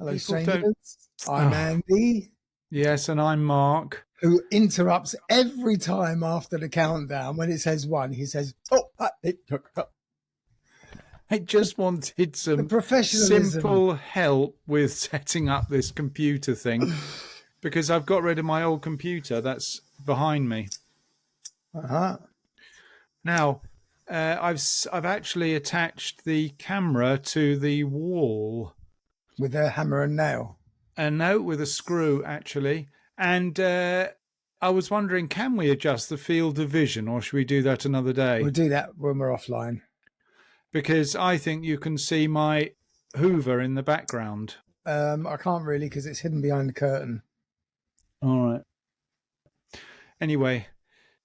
Hello, People strangers. don't. I'm Oh. Andy, Yes, and I'm Mark. who interrupts every time after the countdown. When it says 1, he says, "Oh, I just wanted the some professionalism." simple help with setting up this computer thing because I've got rid of my old computer that's behind me. Uh-huh. Now, I've actually attached the camera to the wall. With a hammer and nail. No, with a screw, actually. And I was wondering, can we adjust the field of vision, or should we do that another day? We'll do that when we're offline. Because I think you can see my Hoover in the background. I can't really because it's hidden behind the curtain. All right. Anyway,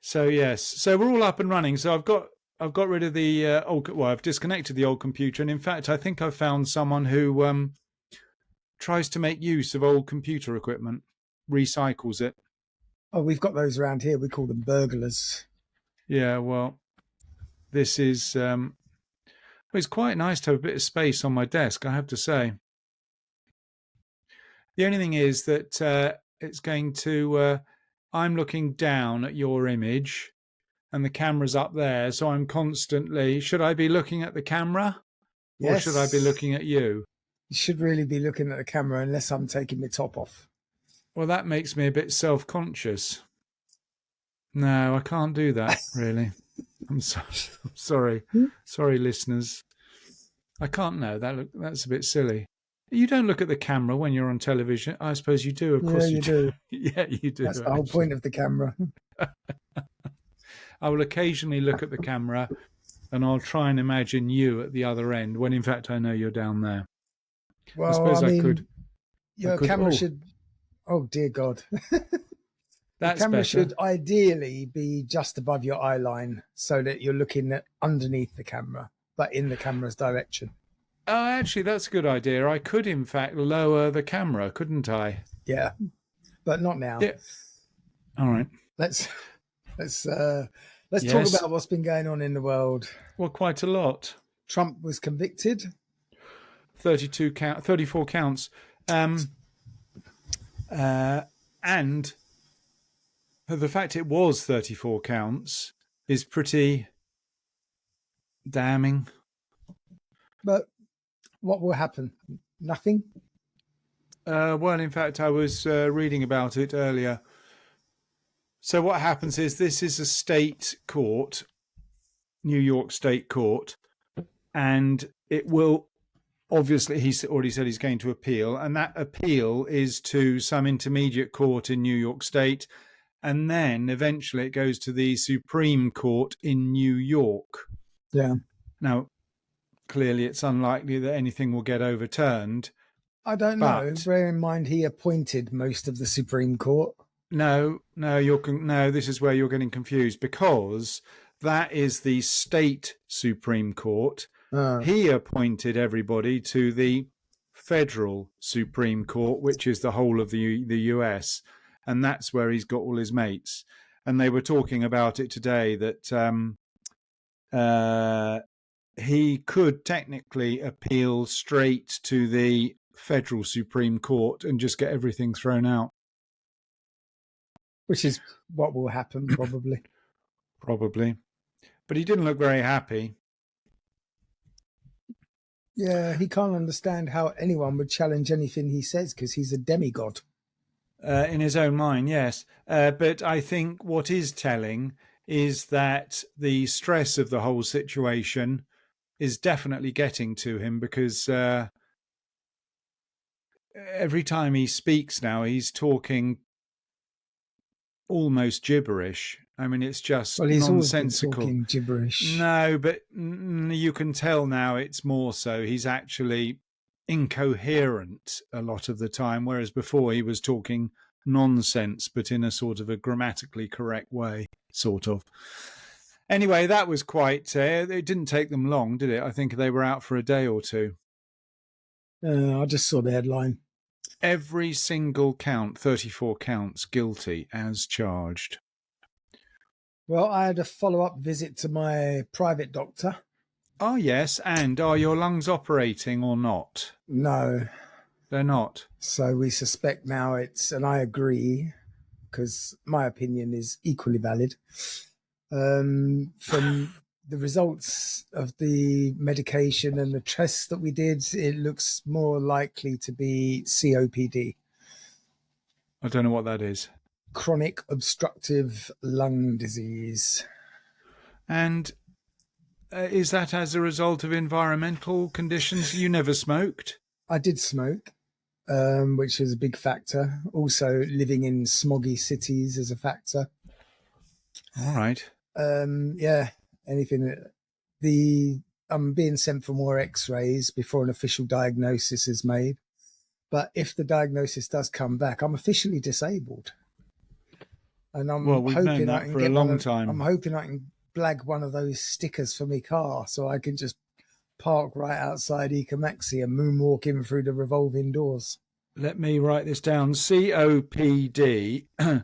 so yes, so we're all up and running. So I've got rid of the I've disconnected the old computer, and in fact, I think I've found someone who tries to make use of old computer equipment, recycles it. Oh, we've got those around here. We call them burglars. Yeah, well, this is it's quite nice to have a bit of space on my desk, I have to say. The only thing is that it's going to I'm looking down at your image and the camera's up there, so I'm constantly, should I be looking at the camera? Or Yes. should I be looking at you? You should really be looking at the camera unless I'm taking my top off. Well, that makes me a bit self-conscious. No, I can't do that, really. I'm sorry. Sorry, listeners. I can't know. That's a bit silly. You don't look at the camera when you're on television. I suppose you do. Of course you do. Yeah, you do. That's the whole point of the camera. I will occasionally look at the camera and I'll try and imagine you at the other end when in fact I know you're down there. Well, I suppose I could. Your camera should... Oh, dear God. That's the camera better. should ideally be just above your eye line so that you're looking at underneath the camera, but in the camera's direction. Oh, actually, that's a good idea. I could, in fact, lower the camera, couldn't I? Yeah, but not now. Yeah. All right. Let's talk about what's been going on in the world. Well, quite a lot. Trump was convicted. 34 counts. And the fact it was 34 counts is pretty damning. But what will happen? Nothing? Well, in fact, I was reading about it earlier. So what happens is this is a state court, New York State Court, and it will, obviously, he's already said he's going to appeal, and that appeal is to some intermediate court in New York State, and then eventually it goes to the Supreme Court in New York. Yeah. Now, clearly it's unlikely that anything will get overturned. I don't know. Bear in mind he appointed most of the Supreme Court. No, this is where you're getting confused because that is the state Supreme Court. He appointed everybody to the federal Supreme Court, which is the whole of the US, and that's where he's got all his mates. And they were talking about it today that he could technically appeal straight to the federal Supreme Court and just get everything thrown out. Which is what will happen, probably. Probably. But he didn't look very happy. Yeah, he can't understand how anyone would challenge anything he says because he's a demigod. In his own mind, yes. But I think what is telling is that the stress of the whole situation is definitely getting to him because every time he speaks now, he's talking almost gibberish. I mean, it's just nonsensical. Always been talking gibberish. No, but you can tell now it's more so. He's actually incoherent a lot of the time, whereas before he was talking nonsense, but in a sort of a grammatically correct way, sort of. Anyway, that was quite... it didn't take them long, did it? I think they were out for a day or two. I just saw the headline. Every single count, 34 counts, guilty as charged. Well, I had a follow-up visit to my private doctor. Oh, yes. And are your lungs operating or not? No. They're not. So we suspect now and I agree, because my opinion is equally valid. From the results of the medication and the tests that we did, it looks more likely to be COPD. I don't know what that is. Chronic obstructive lung disease. And is that as a result of environmental conditions? You never smoked? I did smoke, which was a big factor. Also, living in smoggy cities is a factor. All right. Yeah, anything I'm being sent for more x-rays before an official diagnosis is made. But if the diagnosis does come back, I'm officially disabled. And I'm We've known hoping I that can for get a long time. I'm hoping I can blag one of those stickers for my car so I can just park right outside Ecamaxi and moonwalk in through the revolving doors. Let me write this down. COPD, and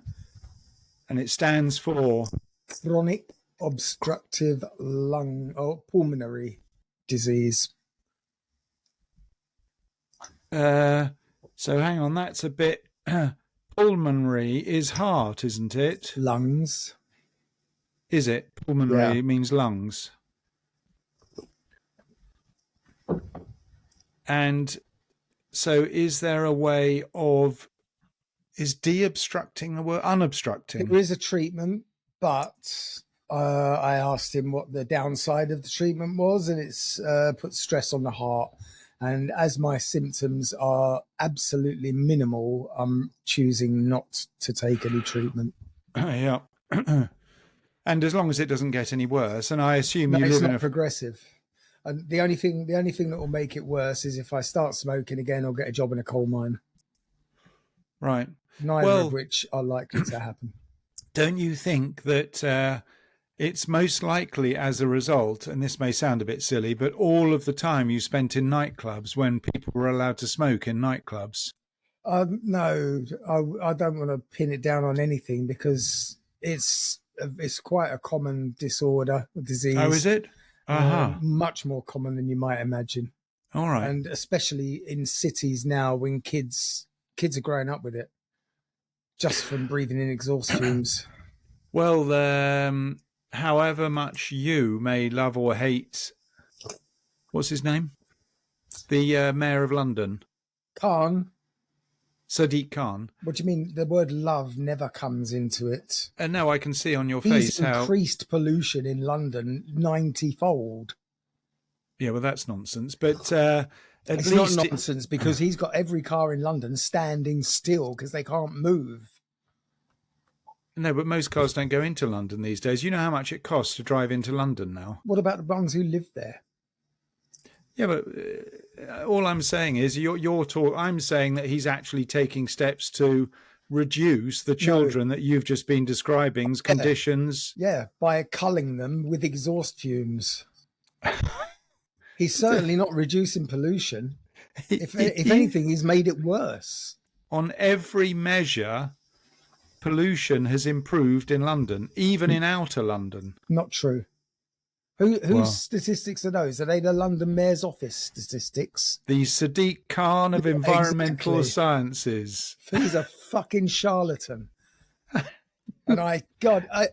it stands for Chronic obstructive lung or pulmonary disease. So hang on, that's a bit pulmonary is heart, isn't it? Lungs. Is it? Pulmonary Yeah. means lungs. And so is there a way of, is de-obstructing the word? Unobstructing? There is a treatment, but I asked him what the downside of the treatment was, and it's put stress on the heart. And as my symptoms are absolutely minimal, I'm choosing not to take any treatment. Yeah. And as long as it doesn't get any worse, and I assume No, you it's live not in a progressive. And the only thing that will make it worse is if I start smoking again or get a job in a coal mine. right. Neither Well, of which are likely to happen. don't you think that it's most likely as a result, and this may sound a bit silly, but all of the time you spent in nightclubs when people were allowed to smoke in nightclubs? No, I don't want to pin it down on anything because it's quite a common disorder, disease. Oh, is it? Much more common than you might imagine. All right. And especially in cities now when kids are growing up with it just from breathing in exhaust fumes. Well, however much you may love or hate, what's his name? The Mayor of London. Khan? Sadiq Khan. What do you mean? The word love never comes into it. And now I can see on your He's face how... increased pollution in London 90-fold. Yeah, well, that's nonsense. But it's not nonsense because he's got every car in London standing still because they can't move. No, but most cars don't go into London these days. You know how much it costs to drive into London now? What about the ones who live there? Yeah, but all I'm saying is I'm saying that he's actually taking steps to reduce the children that you've just been describing's conditions. Yeah, by culling them with exhaust fumes. He's certainly not reducing pollution. If anything, he's made it worse. On every measure, pollution has improved in London, even in outer London. Not true. Whose statistics are those? Are they the London Mayor's Office statistics? The Sadiq Khan of environmental sciences. He's a fucking charlatan. And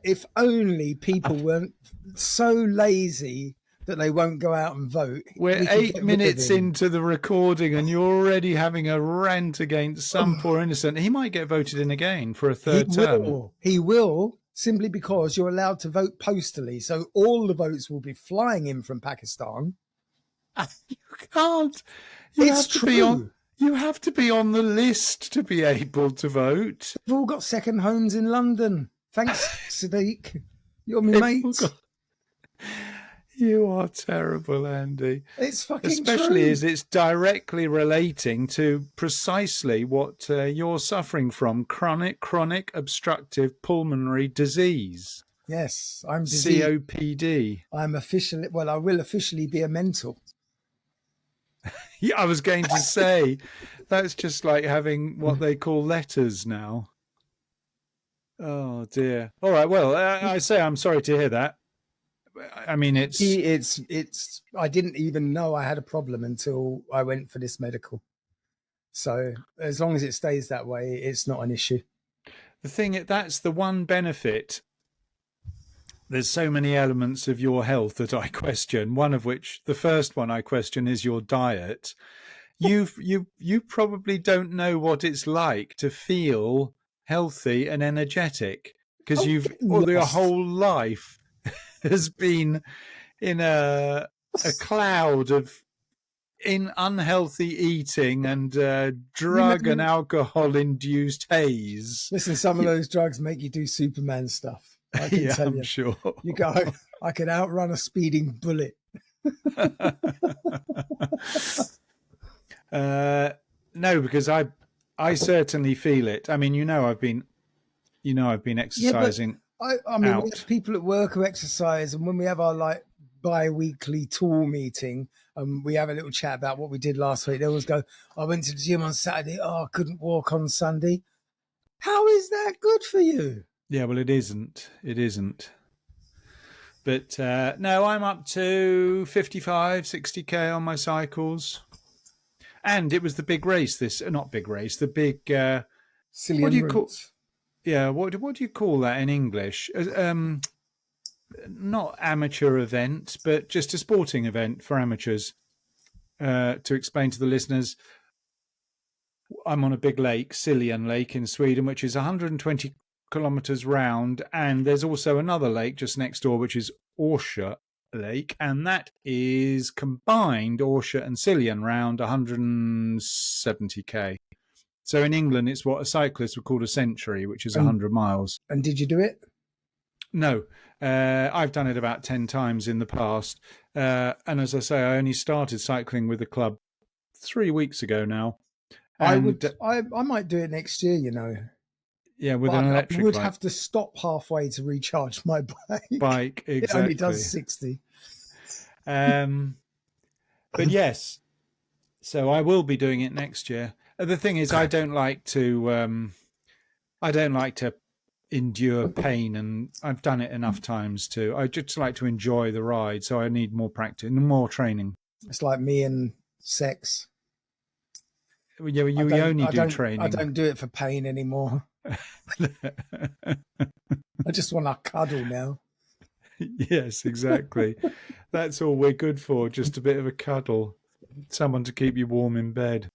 if only people weren't so lazy that they won't go out and vote. We're 8 minutes into the recording and you're already having a rant against some poor innocent. He might get voted in again for a third term. He will, simply because you're allowed to vote postally. So all the votes will be flying in from Pakistan. You can't. It's true. You have to be on the list to be able to vote. We've all got second homes in London. Thanks, Sadiq. You're my mate. You are terrible, Andy. It's fucking Especially true. as it's directly relating to precisely what you're suffering from, chronic obstructive pulmonary disease. Yes, I'm diseased. COPD. I will officially be a mental. Yeah, I was going to say, that's just like having what they call letters now. Oh, dear. All right, well, I say I'm sorry to hear that. I mean, it's. I didn't even know I had a problem until I went for this medical. So as long as it stays that way, it's not an issue. That's the one benefit. There's so many elements of your health that I question. One of which, the first one I question, is your diet. You probably don't know what it's like to feel healthy and energetic because your whole life has been in a cloud of unhealthy eating and drug and alcohol induced haze. Listen, some of those drugs make you do Superman stuff. I can tell you. I'm sure. You go, I could outrun a speeding bullet. No, because I certainly feel it. I mean, I've been exercising. Yeah, I mean, we have people at work who exercise, and when we have our bi-weekly tool meeting, we have a little chat about what we did last week. They always go, I went to the gym on Saturday. I couldn't walk on Sunday. How is that good for you? Yeah, well, it isn't. It isn't. But no, I'm up to 55, 60k on my cycles. And it was the big race. The big. What do you call? Yeah, what do you call that in English? Not amateur event, but just a sporting event for amateurs. To explain to the listeners, I'm on a big lake, Siljan Lake in Sweden, which is 120 kilometers round, and there's also another lake just next door, which is Orsha Lake, and that is combined Orsha and Siljan round 170k. So in England, it's what a cyclist would call a century, which is 100 miles. And did you do it? No, I've done it about 10 times in the past. And as I say, I only started cycling with the club 3 weeks ago now. And I might do it next year, Yeah, with an electric bike. I would have to stop halfway to recharge my bike. Exactly. It only does 60. But yes, so I will be doing it next year. The thing is, I don't like to endure pain, and I've done it enough times I just like to enjoy the ride. So I need more practice and more training. It's like me and sex. Yeah, you only do training. I don't do it for pain anymore. I just want to cuddle now. Yes, exactly. That's all we're good for. Just a bit of a cuddle. Someone to keep you warm in bed.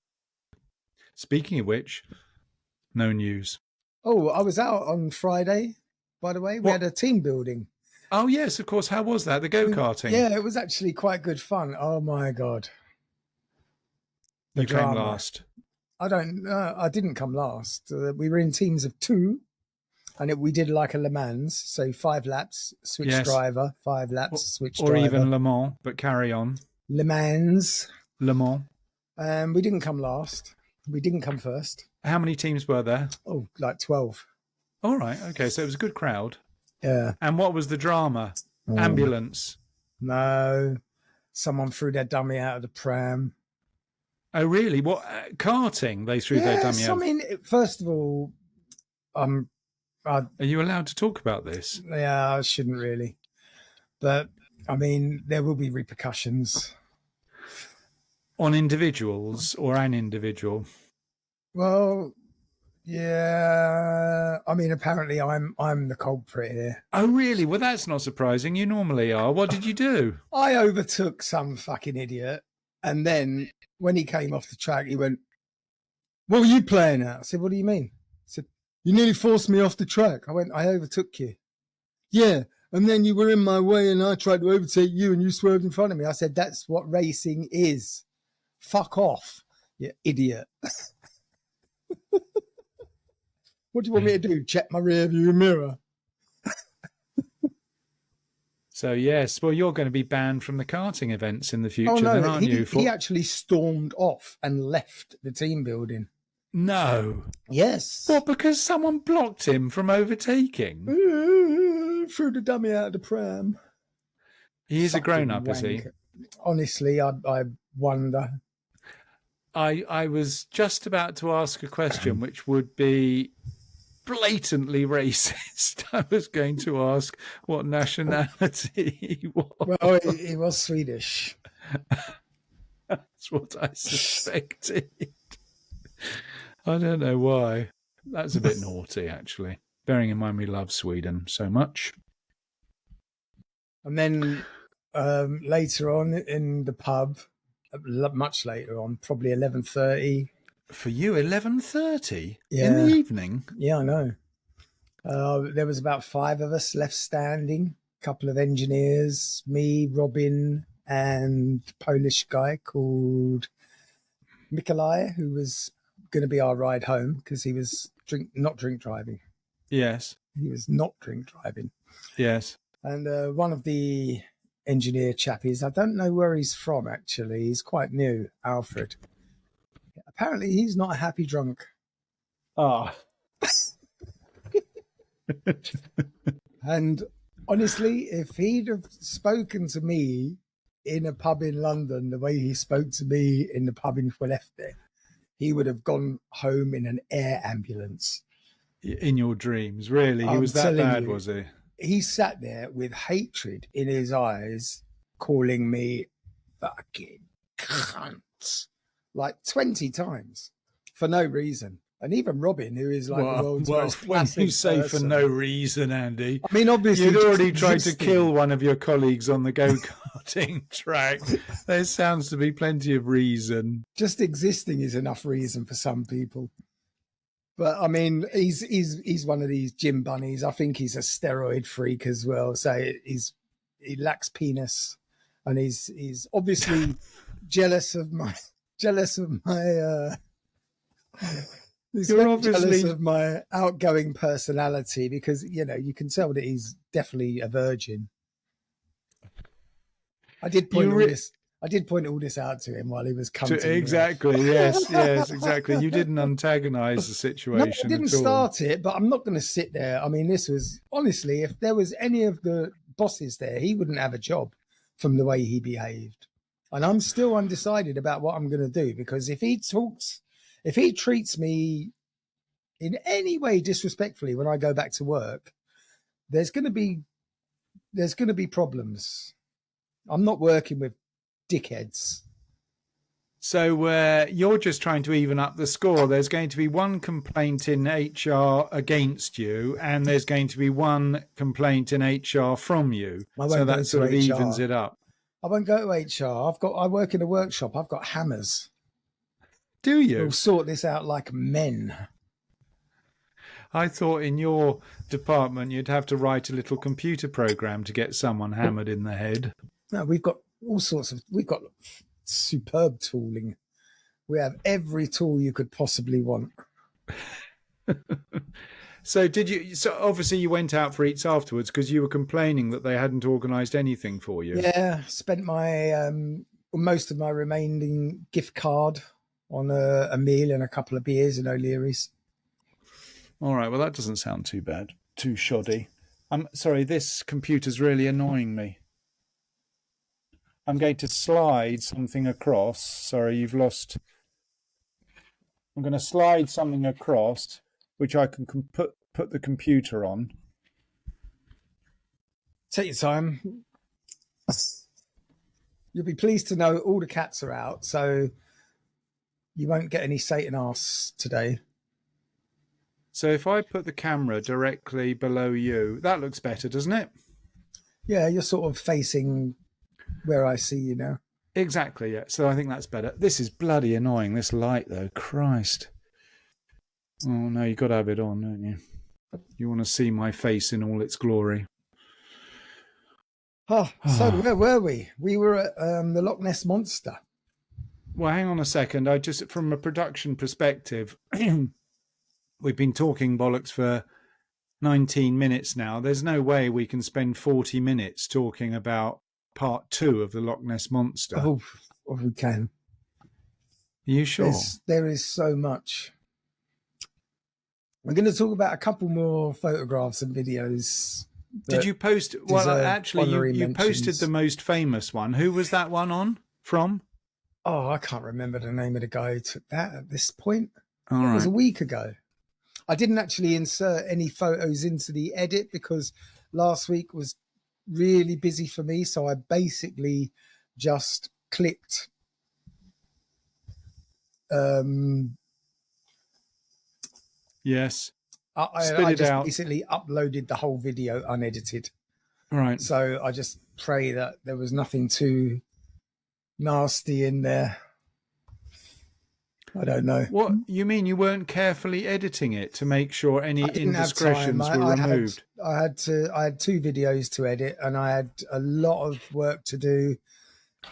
Speaking of which, no news. Oh, I was out on Friday, by the way. We had a team building. Oh, yes, of course. How was that? The go-karting? Yeah, it was actually quite good fun. Oh, my God. You came last. I didn't come last. We were in teams of 2, and we did like a Le Mans. So 5 laps, switch driver, 5 laps, switch driver. Or even Le Mans, but carry on. Le Mans. Le Mans. We didn't come last. We didn't come first. How many teams were there? Oh, like 12. All right. Okay. So it was a good crowd. Yeah. And what was the drama? Ambulance? No. Someone threw their dummy out of the pram. Oh, really? What? Karting? They threw their dummy out? I mean, first of all, are you allowed to talk about this? Yeah, I shouldn't really. But, I mean, there will be repercussions. On individuals or an individual? Well, yeah. I mean, apparently I'm the culprit here. Oh, really? Well, that's not surprising. You normally are. What did you do? I overtook some fucking idiot. And then when he came off the track, he went, "What were you playing at?" I said, "What do you mean?" He said, "You nearly forced me off the track." I went, "I overtook you." "Yeah. And then you were in my way and I tried to overtake you and you swerved in front of me." I said, "That's what racing is. Fuck off, you idiot." What do you want me to do? Check my rear view mirror? So, yes, well, you're going to be banned from the karting events in the future, aren't you? He actually stormed off and left the team building. No. Yes. What, because someone blocked him from overtaking? Threw the dummy out of the pram. He is a grown-up, is he? Honestly, I wonder. I was just about to ask a question which would be blatantly racist. I was going to ask what nationality he was. Well, he was Swedish. That's what I suspected. I don't know why. That's a bit naughty, actually. Bearing in mind we love Sweden so much. And then later on in the pub, much later on, probably 11:30. For you, 11:30 in the Yeah, evening? yeah, I know. There was about five of us left standing. A couple of engineers, me, Robin, and Polish guy called Mikolai, who was going to be our ride home because he was not drink driving. Yes. He was not drink driving. Yes. And one of the engineer chappies, I don't know where he's from actually. He's quite new, Alfred. Apparently, he's not a happy drunk. Ah. And honestly, if he'd have spoken to me in a pub in London the way he spoke to me in the pub in Wellefte, he would have gone home in an air ambulance. In your dreams, really? He I'm was that telling bad, you, was he? he sat there with hatred in his eyes, calling me fucking cunt like 20 times for no reason. And even Robin, who is like the world's most when placid you say person, for no reason, Andy, I mean, obviously, you'd already just tried to existing. kill one of your colleagues on the go-karting track. There sounds to be plenty of reason. Just existing is enough reason for some people. But I mean, he's one of these gym bunnies. I think he's a steroid freak as well. So he lacks penis, and he's obviously jealous of my. He's You're very obviously jealous of my outgoing personality because you can tell that he's definitely a virgin. I did point all this out to him while he was coming. Exactly. Yes. Yes. Exactly. You didn't antagonize the situation. No, I didn't start it, but I'm not going to sit there. I mean, this was honestly, if there was any of the bosses there, he wouldn't have a job from the way he behaved. And I'm still undecided about what I'm going to do because if he treats me in any way disrespectfully when I go back to work, there's going to be problems. I'm not working with dickheads. So you're just trying to even up the score. There's going to be one complaint in HR against you, and there's going to be one complaint in HR from you. So that sort of evens it up. I won't go to HR. I work in a workshop. I've got hammers. Do you? We'll sort this out like men. I thought in your department you'd have to write a little computer program to get someone hammered in the head. No, we've got we've got superb tooling. We have every tool you could possibly want. So obviously you went out for eats afterwards because you were complaining that they hadn't organised anything for you. Yeah, spent my most of my remaining gift card on a meal and a couple of beers in O'Leary's. All right, well that doesn't sound too bad, too shoddy. I'm sorry, this computer's really annoying me. I'm going to slide something across. Sorry, you've lost. I'm going to slide something across, which I can put the computer on. Take your time. You'll be pleased to know all the cats are out, so you won't get any Satan arse today. So if I put the camera directly below you, that looks better, doesn't it? Yeah, you're sort of facing where I see you now. Exactly, yeah. So I think that's better. This is bloody annoying, this light, though. Christ. Oh, no, you've got to have it on, don't you? You want to see my face in all its glory. Oh, so where were we? We were at the Loch Ness Monster. Well, hang on a second. From a production perspective, we've been talking bollocks for 19 minutes now. There's no way we can spend 40 minutes talking about part 2 of the Loch Ness Monster. Oh, we can. Are you sure? There is so much. We're going to talk about a couple more photographs and videos. Did you post? Well, actually, you posted the most famous one. Who was that one from? Oh, I can't remember the name of the guy who took that at this point. It was a week ago. I didn't actually insert any photos into the edit because last week was really busy for me. So I basically just clicked Yes. Spit I it just out. basically uploaded the whole video unedited. Right. So I just pray that there was nothing too nasty in there. I don't know. What you mean? You weren't carefully editing it to make sure any I didn't have time. indiscretions were removed? I had 2 videos to edit, and I had a lot of work to do.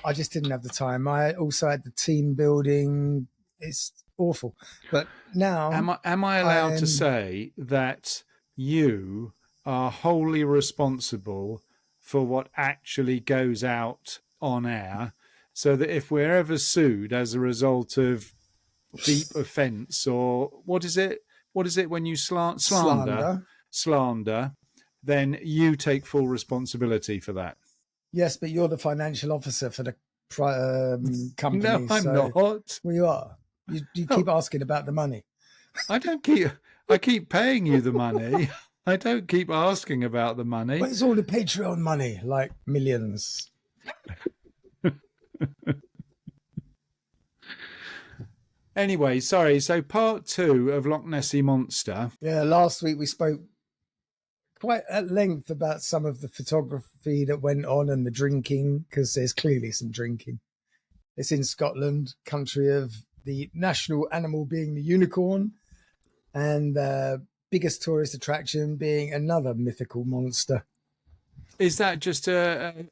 I just didn't have the time. I also had the team building. It's awful. But now Am I allowed to I'm say that you are wholly responsible for what actually goes out on air, so that if we're ever sued as a result of deep offence, or what is it? What is it when you slander. slander? Then you take full responsibility for that. Yes, but you're the financial officer for the No, company. I'm So, not. well, you are. You keep Oh, asking about the money. I don't keep. I keep paying you the money. I don't keep asking about the money. But it's all the Patreon money, like millions. Anyway, sorry. So part 2 of Loch Nessie Monster. Yeah, last week we spoke quite at length about some of the photography that went on and the drinking, because there's clearly some drinking. It's in Scotland, country of the national animal being the unicorn, and the biggest tourist attraction being another mythical monster. Is that just a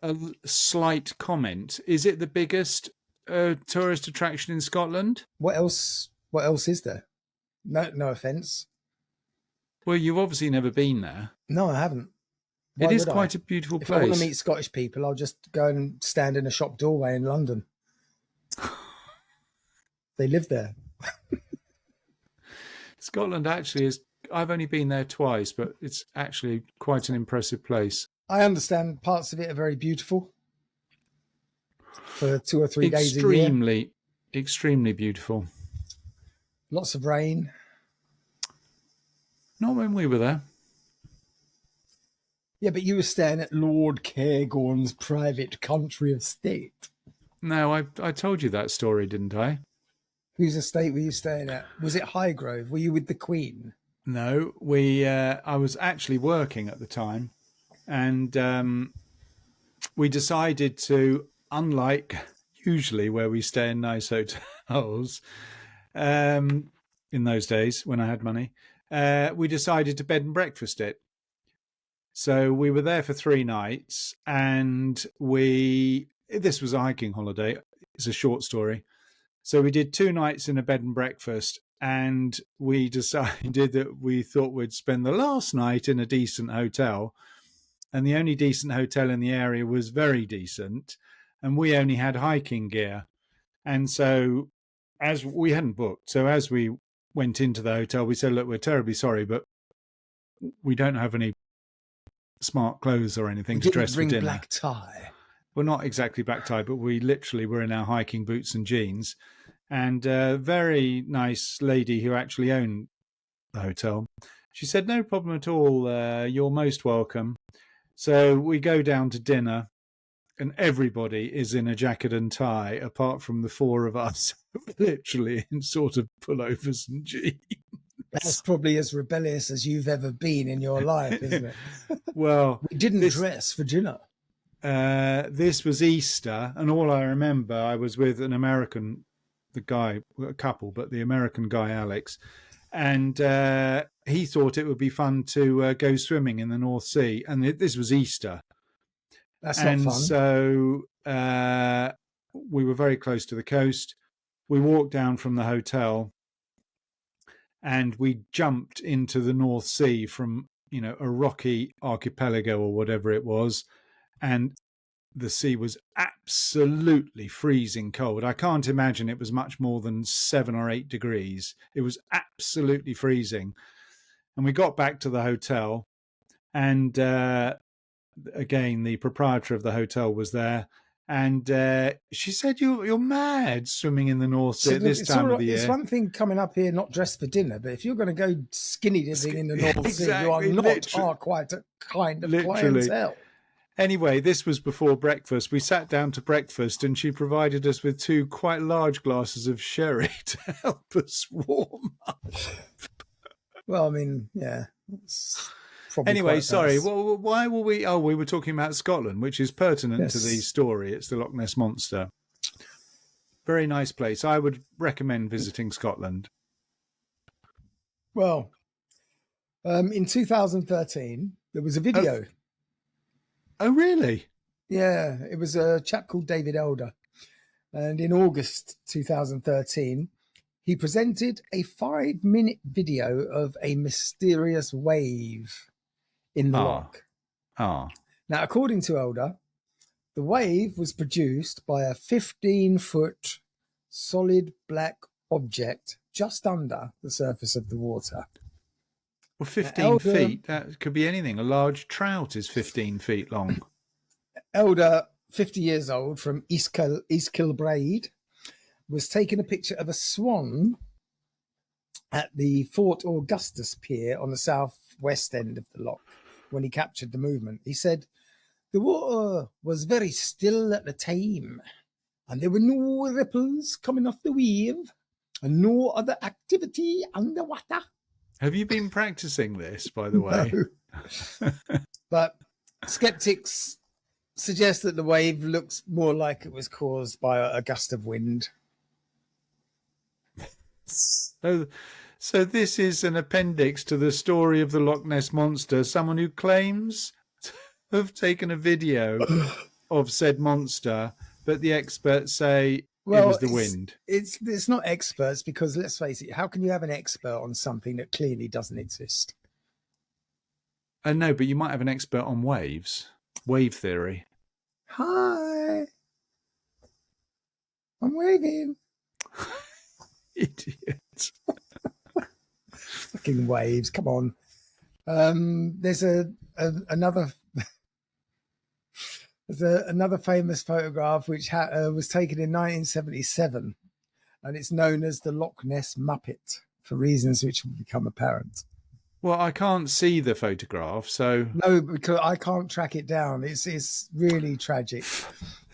slight comment? Is it the biggest tourist attraction in Scotland? What else? What else is there? No offense. Well, you've obviously never been there. No, I haven't. Why It is would I? quite a beautiful If I want to place. meet Scottish people, I'll just go and stand in a shop doorway in London. They live there. Scotland actually is. I've only been there twice, but it's actually quite an impressive place. I understand parts of it are very beautiful for 2 or 3 days a year. Extremely, extremely beautiful. Lots of rain. Not when we were there. Yeah, but you were staying at Lord Cairngorm's private country estate. No, I told you that story, didn't I? Whose estate were you staying at? Was it Highgrove? Were you with the Queen? No, I was actually working at the time, and we decided to, unlike usually where we stay in nice hotels, in those days when I had money, we decided to bed and breakfast it. So we were there for 3 nights, and this was a hiking holiday. It's a short story. So we did 2 nights in a bed and breakfast, and we decided that we thought we'd spend the last night in a decent hotel. And the only decent hotel in the area was very decent, and we only had hiking gear. And so, as we hadn't booked, so as we went into the hotel, we said, look, we're terribly sorry, but we don't have any smart clothes or anything to dress for dinner. Black tie. Well, not exactly black tie, but we literally were in our hiking boots and jeans. And a very nice lady who actually owned the hotel, she said, no problem at all. You're most welcome. So we go down to dinner, and everybody is in a jacket and tie, apart from the 4 of us, literally in sort of pullovers and jeans. That's probably as rebellious as you've ever been in your life, isn't it? Well, we didn't dress for dinner. This was Easter, and all I remember, I was with an American, a couple, but the American guy, Alex, and he thought it would be fun to go swimming in the North Sea, and this was Easter. That's not fun. So we were very close to the coast. We walked down from the hotel, and we jumped into the North Sea from, a rocky archipelago or whatever it was. And the sea was absolutely freezing cold. I can't imagine it was much more than 7 or 8 degrees. It was absolutely freezing. And we got back to the hotel, and again, the proprietor of the hotel was there. And she said, you're mad swimming in the North Sea at this time of the year. It's one thing coming up here not dressed for dinner, but if you're going to go skinny dipping in the North Sea, you are not quite a kind of clientele. Anyway, this was before breakfast. We sat down to breakfast, and she provided us with 2 quite large glasses of sherry to help us warm up. Well, I mean, yeah, it's probably Anyway, quite sorry. fast. Well, why were we? Oh, we were talking about Scotland, which is pertinent to the Yes. story. It's the Loch Ness Monster. Very nice place. I would recommend visiting Scotland. Well, in 2013, there was a Oh, video. oh, really? Yeah, it was a chap called David Elder. And in August 2013, he presented a 5-minute video of a mysterious wave in the Ah, loch. ah. Now, according to Elder, the wave was produced by a 15-foot solid black object just under the surface of the water. Well, Now, 15 feet. That could be anything. A large trout is 15 feet long. Elder, 50 years old, from East Kilbride, was taking a picture of a swan at the Fort Augustus Pier on the southwest end of the loch when he captured the movement. He said, "The water was very still at the time, and there were no ripples coming off the wave, and no other activity underwater." Have you been practicing this, by the No. way? But skeptics suggest that the wave looks more like it was caused by a gust of wind. So this is an appendix to the story of the Loch Ness Monster. Someone who claims to have taken a video of said monster, but the experts say it was the wind. It's not experts, because let's face it, how can you have an expert on something that clearly doesn't exist? No, but you might have an expert on waves, wave theory. Hi, I'm waving. Idiot. Fucking waves, come on. There's another another famous photograph which was taken in 1977, and it's known as the Loch Ness Muppet for reasons which will become apparent. Well, I can't see the photograph, so No, because I can't track it down. It's really tragic.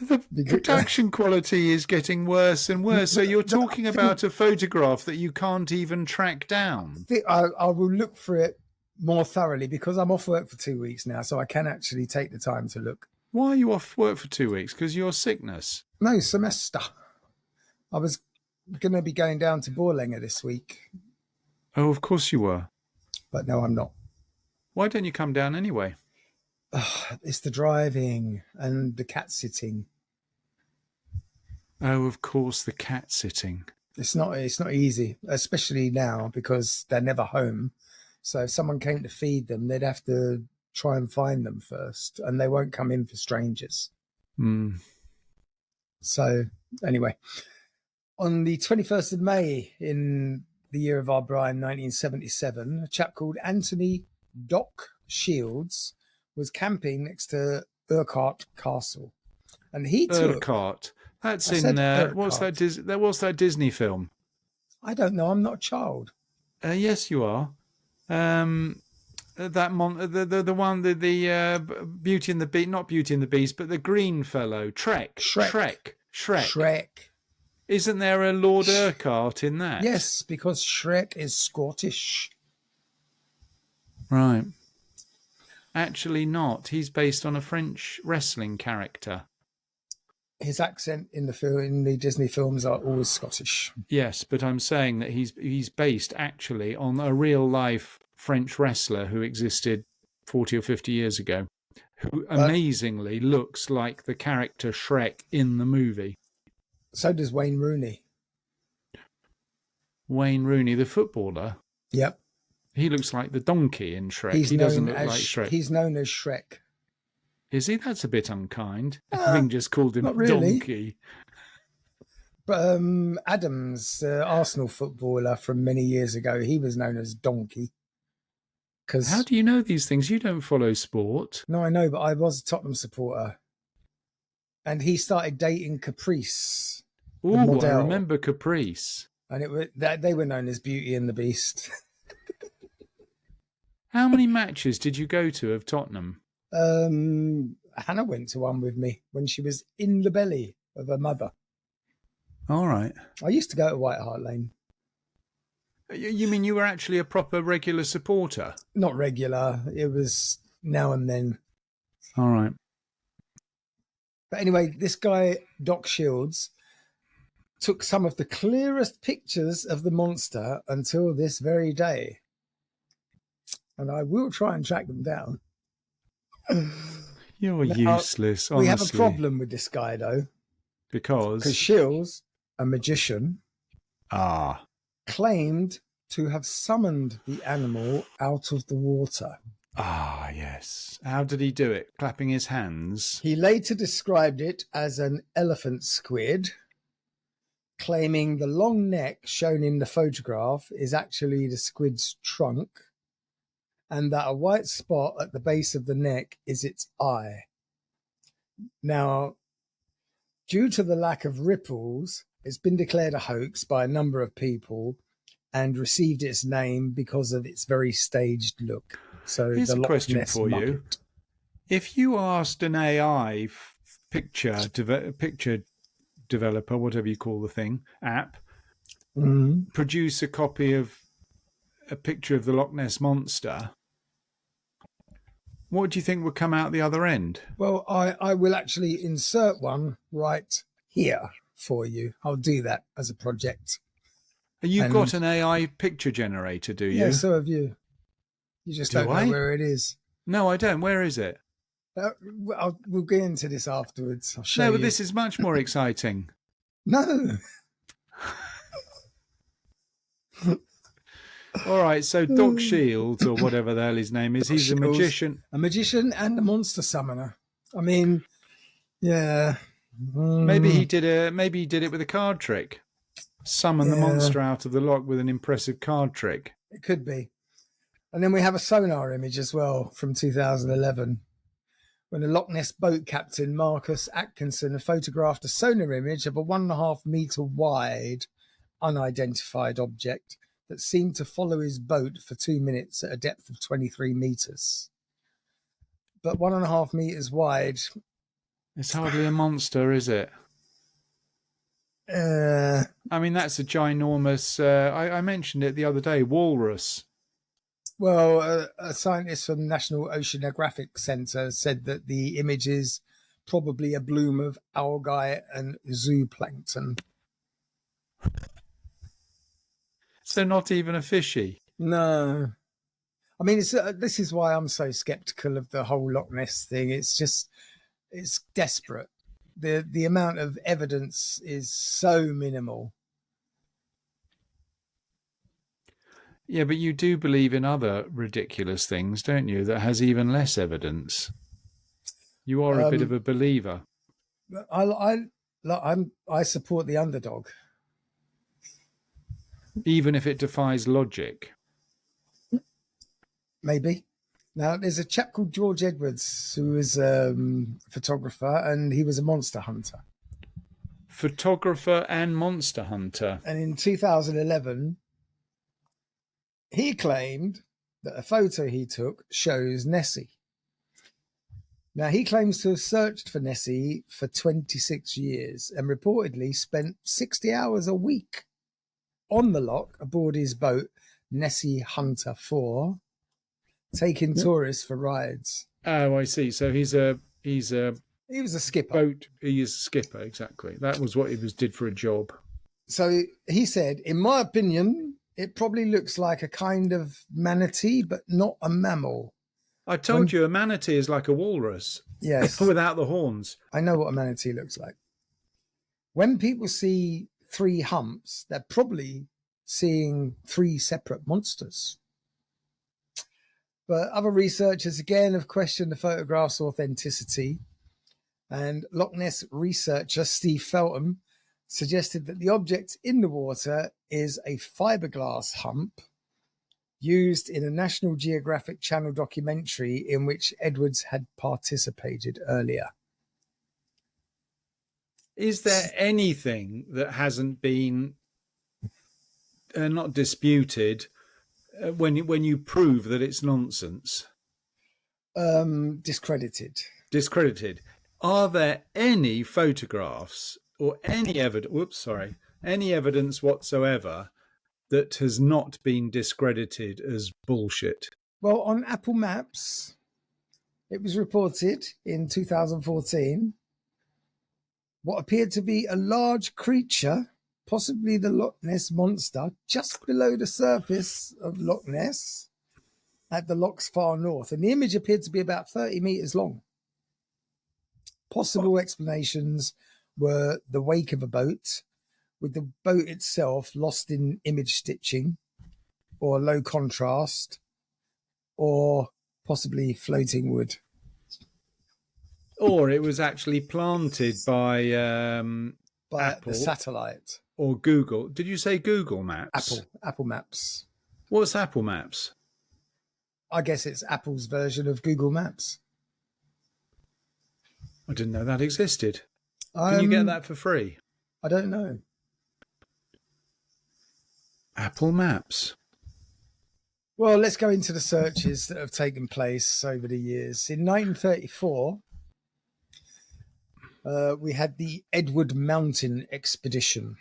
the production quality is getting worse and worse. So you're talking about a photograph that you can't even track down. I will look for it more thoroughly, because I'm off work for 2 weeks now, so I can actually take the time to look. Why are you off work for 2 weeks? Because of your sickness? No, semester. I was going to be going down to Borlänge this week, Oh, of course you were. but no, I'm not. Why don't you come down anyway? It's the driving and the cat sitting. Oh, of course, the cat sitting. It's not easy, especially now, because they're never home. So if someone came to feed them, they'd have to try and find them first, and they won't come in for strangers. Mm. So anyway, on the 21st of May in the year of our bride, 1977, a chap called Anthony Doc Shields was camping next to Urquhart Castle, and he took. Urquhart. That's I in said what's Urquhart. that? What's that Disney film? I don't know. I'm not a child. Yes, you are. That the one the Beauty and the Beast, not Beauty and the Beast, but the green fellow, Shrek. Shrek. Isn't there a Lord Urquhart in that? Yes, because Shrek is Scottish. Right. Actually, not. He's based on a French wrestling character. His accent in the Disney films are always Scottish. Yes, but I'm saying that he's based actually on a real life French wrestler who existed 40 or 50 years ago, who amazingly looks like the character Shrek in the movie. So does Wayne Rooney. Wayne Rooney, the footballer. Yep. He looks like the donkey in Shrek. He doesn't look like Shrek. He's known as Shrek. Is he? That's a bit unkind. Having just called him really. donkey. But Adams, Arsenal footballer from many years ago, he was known as Donkey. How do you know these things? You don't follow sport. No, I know, but I was a Tottenham supporter. And he started dating Caprice. Oh, I remember Caprice. And they were known as Beauty and the Beast. How many matches did you go to of Tottenham? Hannah went to one with me when she was in the belly of her mother. All right. I used to go to White Hart Lane. You mean you were actually a proper regular supporter? Not regular. It was now and then. All right. But anyway, this guy, Doc Shields, took some of the clearest pictures of the monster until this very day. And I will try and track them down. You're Now, useless, we honestly. have a problem with this guy, though. Because Because Shields, a magician, claimed to have summoned the animal out of the water. Yes. How did he do it? Clapping his hands? He later described it as an elephant squid, claiming the long neck shown in the photograph is actually the squid's trunk, and that a white spot at the base of the neck is its eye. Now, due to the lack of ripples, it's been declared a hoax by a number of people and received its name because of its very staged look. So Here's the a Loch question Ness for you. Muppet. If you asked an AI picture developer, whatever you call the thing, app, produce a copy of a picture of the Loch Ness Monster, what do you think would come out the other end? Well, I will actually insert one right here for you. I'll do that as a project. You've got an AI picture generator, do you? Yeah, so have you. You just don't know where it is. No, I don't. Where is it? We'll get into this afterwards. I'll show you. No, but this is much more exciting. No. All right, so Doc Shields, or whatever the hell his name is, he's a magician. A magician and a monster summoner. I mean, yeah. Maybe he did it with a card trick. Summon the monster out of the loch with an impressive card trick. It could be. And then we have a sonar image as well from 2011, when the Loch Ness boat captain Marcus Atkinson photographed a sonar image of a 1.5 meter wide unidentified object that seemed to follow his boat for 2 minutes at a depth of 23 meters. But 1.5 meters wide. It's hardly a monster, is it? I mean, that's a ginormous, I mentioned it the other day, walrus. Well, a scientist from the National Oceanographic Centre said that the image is probably a bloom of algae and zooplankton. So not even a fishy? No. I mean, this is why I'm so sceptical of the whole Loch Ness thing. It's desperate. The amount of evidence is so minimal. Yeah, but you do believe in other ridiculous things, don't you, that has even less evidence? You are a bit of a believer. I support the underdog. Even if it defies logic? Maybe. Now, there's a chap called George Edwards who is a photographer, and he was a monster hunter. Photographer and monster hunter. And in 2011, he claimed that a photo he took shows Nessie. Now, he claims to have searched for Nessie for 26 years and reportedly spent 60 hours a week on the loch aboard his boat, Nessie Hunter 4, taking tourists for rides. Oh, I see. So he was a skipper. He is a skipper, exactly. That was what he did for a job. So he said, in my opinion, it probably looks like a kind of manatee, but not a mammal. I told you a manatee is like a walrus. Yes. Without the horns. I know what a manatee looks like. When people see 3 humps, they're probably seeing 3 separate monsters. But other researchers, again, have questioned the photograph's authenticity. And Loch Ness researcher Steve Feltham suggested that the object in the water is a fiberglass hump used in a National Geographic Channel documentary in which Edwards had participated earlier. Is there anything that hasn't been not disputed when you prove that it's nonsense? Discredited. Discredited. Are there any photographs or any evidence whatsoever that has not been discredited as bullshit? Well, on Apple Maps, it was reported in 2014 what appeared to be a large creature, possibly the Loch Ness monster, just below the surface of Loch Ness at the loch's far north. And the image appeared to be about 30 meters long. Possible explanations were the wake of a boat, with the boat itself lost in image stitching, or low contrast, or possibly floating wood. Or it was actually planted by Apple The satellite. or Google. Did you say Google Maps? Apple Maps. What's Apple Maps? I guess it's Apple's version of Google Maps. I didn't know that existed. Can you get that for free? I don't know. Apple Maps. Well, let's go into the searches that have taken place over the years. In 1934, we had the Edward Mountain expedition.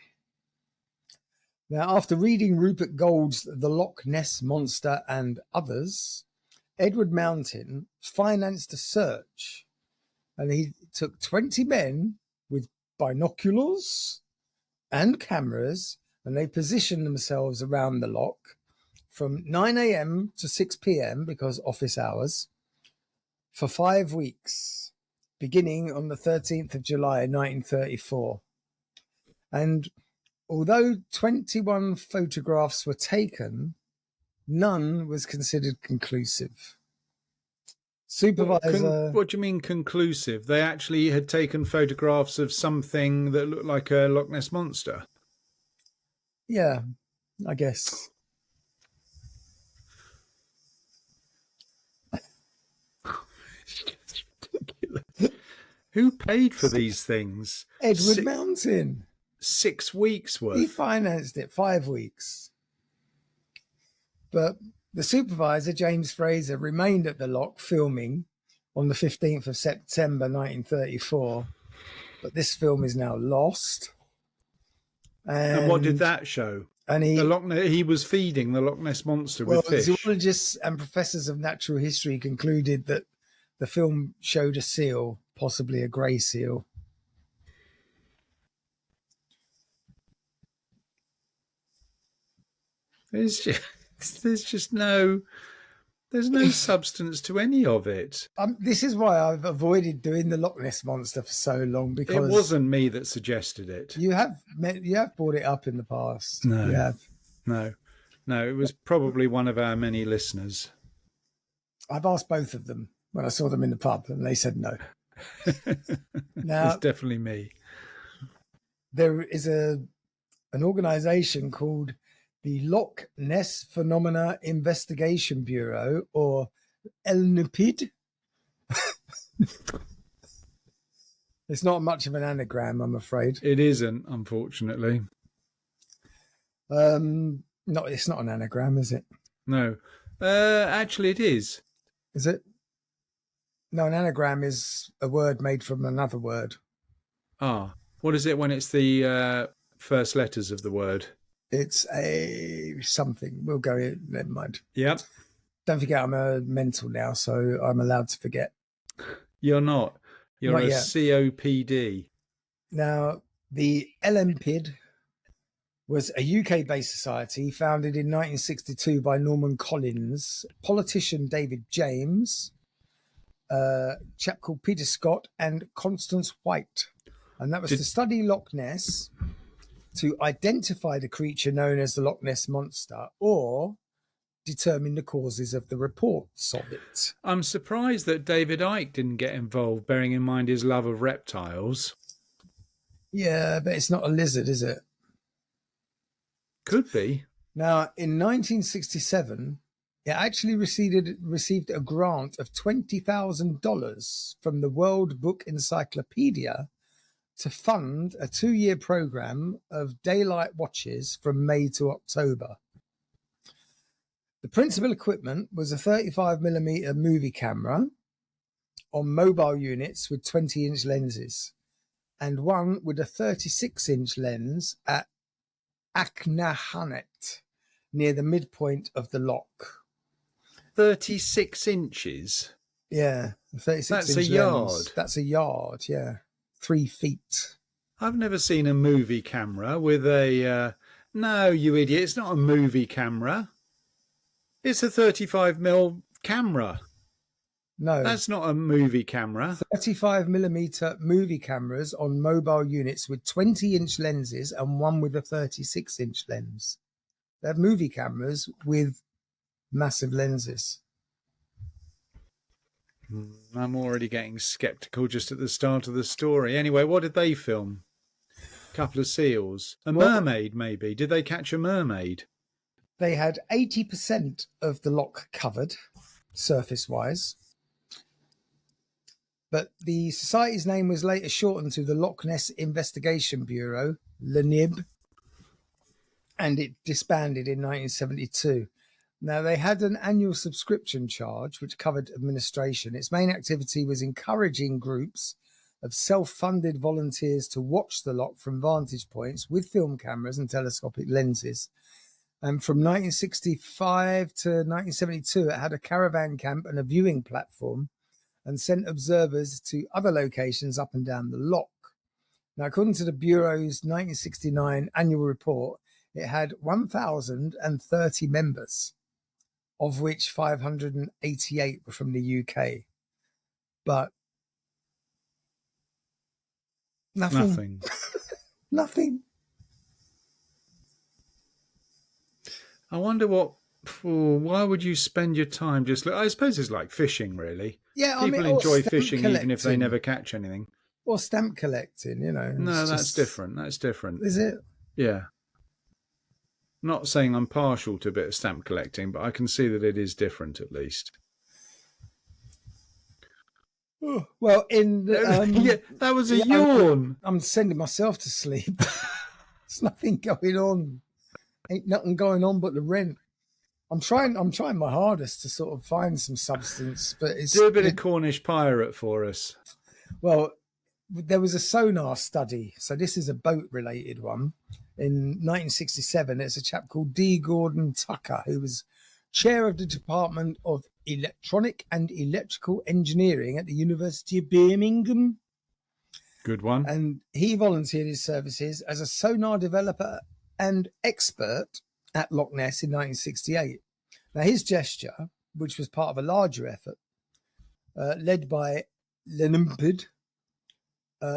Now, after reading Rupert Gold's The Loch Ness Monster and others, Edward Mountain financed a search, and he took 20 men with binoculars and cameras, and they positioned themselves around the loch from 9 a.m. to 6 p.m. because office hours for 5 weeks, beginning on the 13th of July 1934. And although 21 photographs were taken, none was considered conclusive. Supervisor... What do you mean conclusive? They actually had taken photographs of something that looked like a Loch Ness monster? Yeah, I guess. Who paid for these things? Edward Mountain. 6 weeks worth. He financed it, 5 weeks. But the supervisor, James Fraser, remained at the loch filming on the 15th of September 1934. But this film is now lost. And what did that show? And he was feeding the Loch Ness monster with fish. Zoologists and professors of natural history concluded that the film showed a seal, possibly a grey seal. There's no substance to any of it. This is why I've avoided doing the Loch Ness monster for so long, because it wasn't me that suggested it. You have brought it up in the past. No, you have. No. It was probably one of our many listeners. I've asked both of them when I saw them in the pub, and they said no. Now, it's definitely me. There is an organisation called the Loch Ness Phenomena Investigation Bureau, or LNPID. It's not much of an anagram, I'm afraid. It isn't, unfortunately. No, it's not an anagram, is it? No. Actually, it is. Is it? No, an anagram is a word made from another word. Ah, what is it when it's the first letters of the word? It's a something. We'll go here. Never mind. Yep. Don't forget, I'm a mental now, so I'm allowed to forget. You're not. You're not a yet. COPD. Now, the LNPID was a UK-based society founded in 1962 by Norman Collins, politician David James, a chap called Peter Scott, and Constance White. And that was to study Loch Ness, to identify the creature known as the Loch Ness Monster, or determine the causes of the reports of it. I'm surprised that David Icke didn't get involved, bearing in mind his love of reptiles. Yeah, but it's not a lizard, is it? Could be. Now, in 1967, it actually received a grant of $20,000 from the World Book Encyclopedia to fund a 2-year program of daylight watches from May to October. The principal equipment was a 35mm movie camera on mobile units with 20-inch lenses, and one with a 36-inch lens at Aknahanet, near the midpoint of the loch. 36 inches. Yeah, 36 That's inch a lens. yard. That's a yard, yeah. 3 feet. I've never seen a movie camera with a... no, you idiot. It's not a movie camera. It's a 35mm camera. No. That's not a movie camera. 35mm movie cameras on mobile units with 20-inch lenses and one with a 36-inch lens. They have movie cameras with massive lenses. I'm already getting skeptical just at the start of the story. Anyway, what did they film? A couple of seals. A mermaid, maybe. Did they catch a mermaid? They had 80% of the loch covered, surface-wise. But the society's name was later shortened to the Loch Ness Investigation Bureau, LNIB, and it disbanded in 1972. Now, they had an annual subscription charge, which covered administration. Its main activity was encouraging groups of self-funded volunteers to watch the loch from vantage points with film cameras and telescopic lenses. And from 1965 to 1972, it had a caravan camp and a viewing platform and sent observers to other locations up and down the loch. Now, according to the Bureau's 1969 annual report, it had 1,030 members, of which 588 were from the UK. But nothing. Nothing. I wonder why would you spend your time just... I suppose it's like fishing, really. Yeah, People enjoy fishing even if they never catch anything. Or stamp collecting, you know. No, that's different. That's different. Is it? Yeah. Not saying I'm partial to a bit of stamp collecting, but I can see that it is different at least. Well, yeah, that was a yawn. I'm sending myself to sleep. There's nothing going on. Ain't nothing going on but the rent. I'm trying my hardest to sort of find some substance, but it's... Do a bit of Cornish pirate for us. Well, there was a sonar study. So this is a boat-related one. In 1967, it's a chap called D. Gordon Tucker, who was chair of the Department of Electronic and Electrical Engineering at the University of Birmingham. Good one. And he volunteered his services as a sonar developer and expert at Loch Ness in 1968. Now, his gesture, which was part of a larger effort, led by LNIB,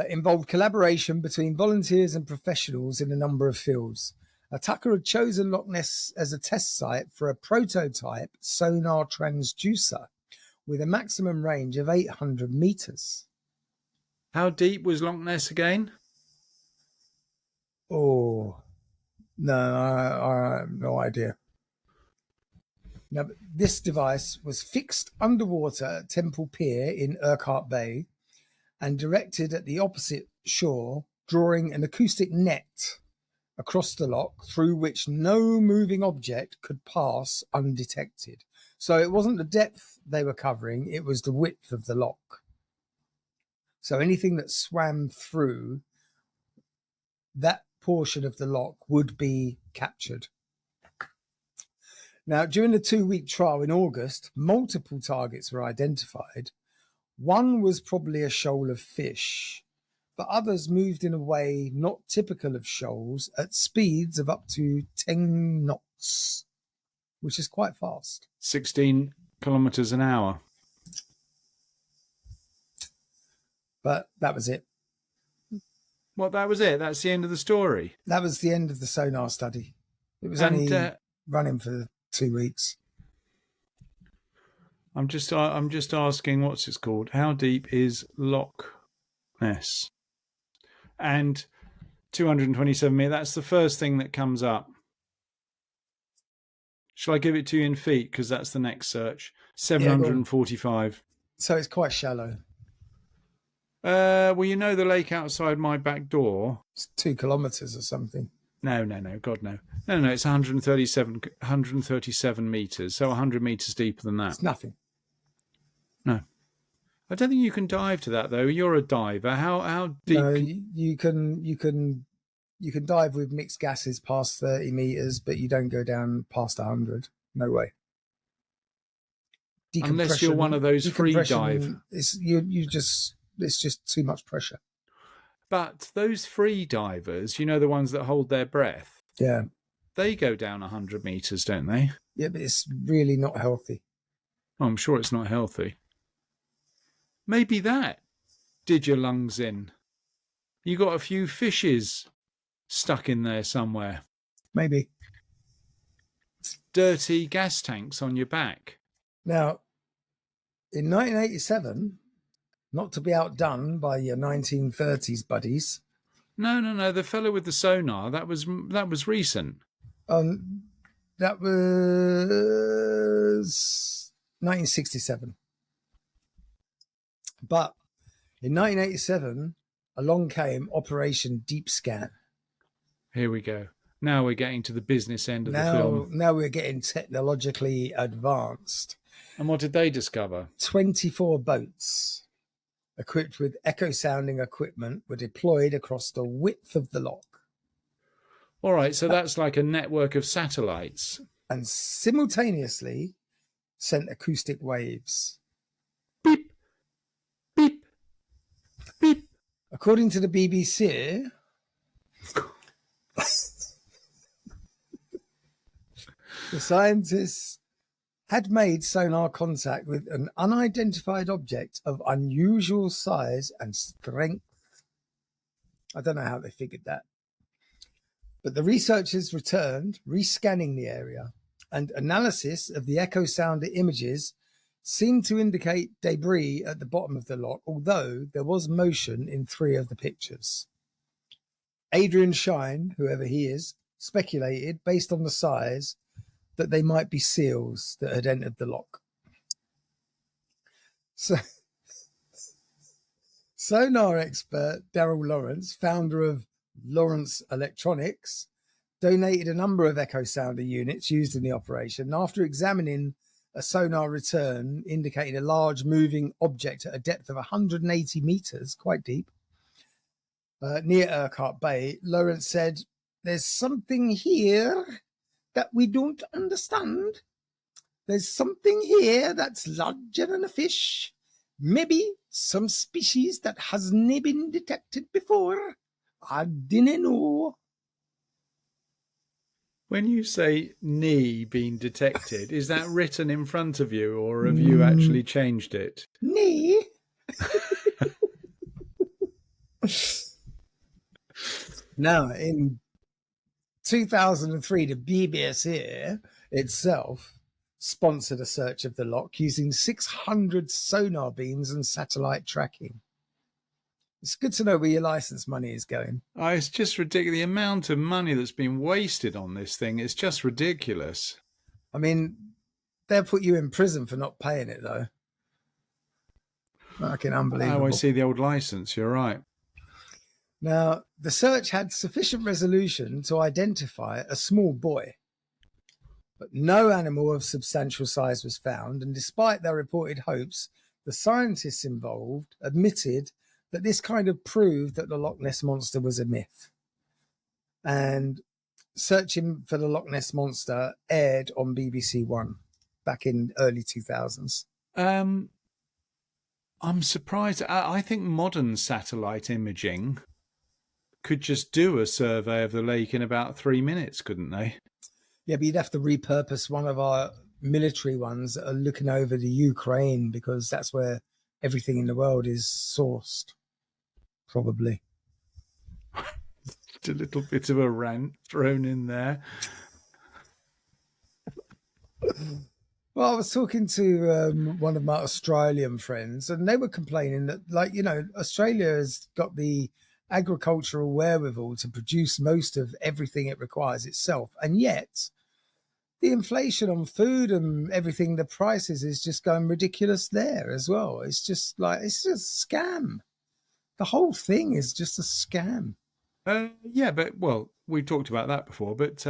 involved collaboration between volunteers and professionals in a number of fields. Tucker had chosen Loch Ness as a test site for a prototype sonar transducer with a maximum range of 800 meters. How deep was Loch Ness again? Oh, no, I have no idea. Now, this device was fixed underwater at Temple Pier in Urquhart Bay and directed at the opposite shore, drawing an acoustic net across the loch through which no moving object could pass undetected. So it wasn't the depth they were covering, it was the width of the loch. So anything that swam through that portion of the loch would be captured. Now, during the 2-week trial in August, multiple targets were identified. One was probably a shoal of fish, but others moved in a way not typical of shoals at speeds of up to 10 knots, which is quite fast. 16 kilometres an hour. But that was it. Well, that was it. That's the end of the story. That was the end of the sonar study. It was only running for 2 weeks. I'm just asking, what's it called? How deep is Loch Ness? And 227 meters. That's the first thing that comes up. Shall I give it to you in feet? Because that's the next search. 745. Yeah, so it's quite shallow. Well, you know the lake outside my back door? It's 2 kilometres or something. No, God, no. No, it's 137 metres, so 100 metres deeper than that. It's nothing. No. I don't think you can dive to that, though. You're a diver. How deep? No, you can you can dive with mixed gases past 30 meters, but you don't go down past 100. No way. Unless you're one of those free dive. It's just too much pressure. But those free divers, you know, the ones that hold their breath, Yeah. they go down 100 meters, don't they? Yeah, but it's really not healthy. Oh, I'm sure it's not healthy. Maybe that did your lungs in. You got a few fishes stuck in there somewhere. Maybe. Dirty gas tanks on your back. Now, in 1987, not to be outdone by your 1930s buddies. No. The fellow with the sonar, that was recent. That was 1967. But in 1987, along came Operation Deep Scan. Here we go. Now we're getting to the business end of the film. Now we're getting technologically advanced. And what did they discover? 24 boats equipped with echo-sounding equipment were deployed across the width of the loch. All right, so that's like a network of satellites. And simultaneously sent acoustic waves. Beep, beep, beep. According to the BBC, the scientists had made sonar contact with an unidentified object of unusual size and strength. I don't know how they figured that. But the researchers returned, rescanning the area, and analysis of the echo sound images seemed to indicate debris at the bottom of the loch, although there was motion in 3 of the pictures. Adrian Shine, whoever he is, speculated, based on the size, that they might be seals that had entered the loch. So, sonar expert Daryl Lawrence, founder of Lawrence Electronics, donated a number of echo sounder units used in the operation. After examining a sonar return indicating a large moving object at a depth of 180 meters, quite deep, near Urquhart Bay, Lawrence said, "There's something here that we don't understand. There's something here that's larger than a fish. Maybe some species that hasn't been detected before. I didn't know." When you say knee being detected, is that written in front of you or have you actually changed it? Knee? Now, in 2003, the BBC itself sponsored a search of the loch using 600 sonar beams and satellite tracking. It's good to know where your license money is going. Oh, it's just ridiculous. The amount of money that's been wasted on this thing is just ridiculous. I mean, they'll put you in prison for not paying it, though. Fucking unbelievable. Oh, I see the old license. You're right. Now, the search had sufficient resolution to identify a small buoy, but no animal of substantial size was found. And despite their reported hopes, the scientists involved admitted that this kind of proved that the Loch Ness Monster was a myth. And searching for the Loch Ness Monster aired on BBC One back in early 2000s. I'm surprised. I think modern satellite imaging could just do a survey of the lake in about 3 minutes, couldn't they? Yeah, but you'd have to repurpose one of our military ones that are looking over the Ukraine, because that's where everything in the world is sourced. Probably. A little bit of a rant thrown in there. Well, I was talking to one of my Australian friends, and they were complaining that, like, you know, Australia has got the agricultural wherewithal to produce most of everything it requires itself. And yet the inflation on food and everything, the prices is just going ridiculous there as well. It's just like, it's just a scam. The whole thing is just a scam. Yeah, but, well, we've talked about that before, but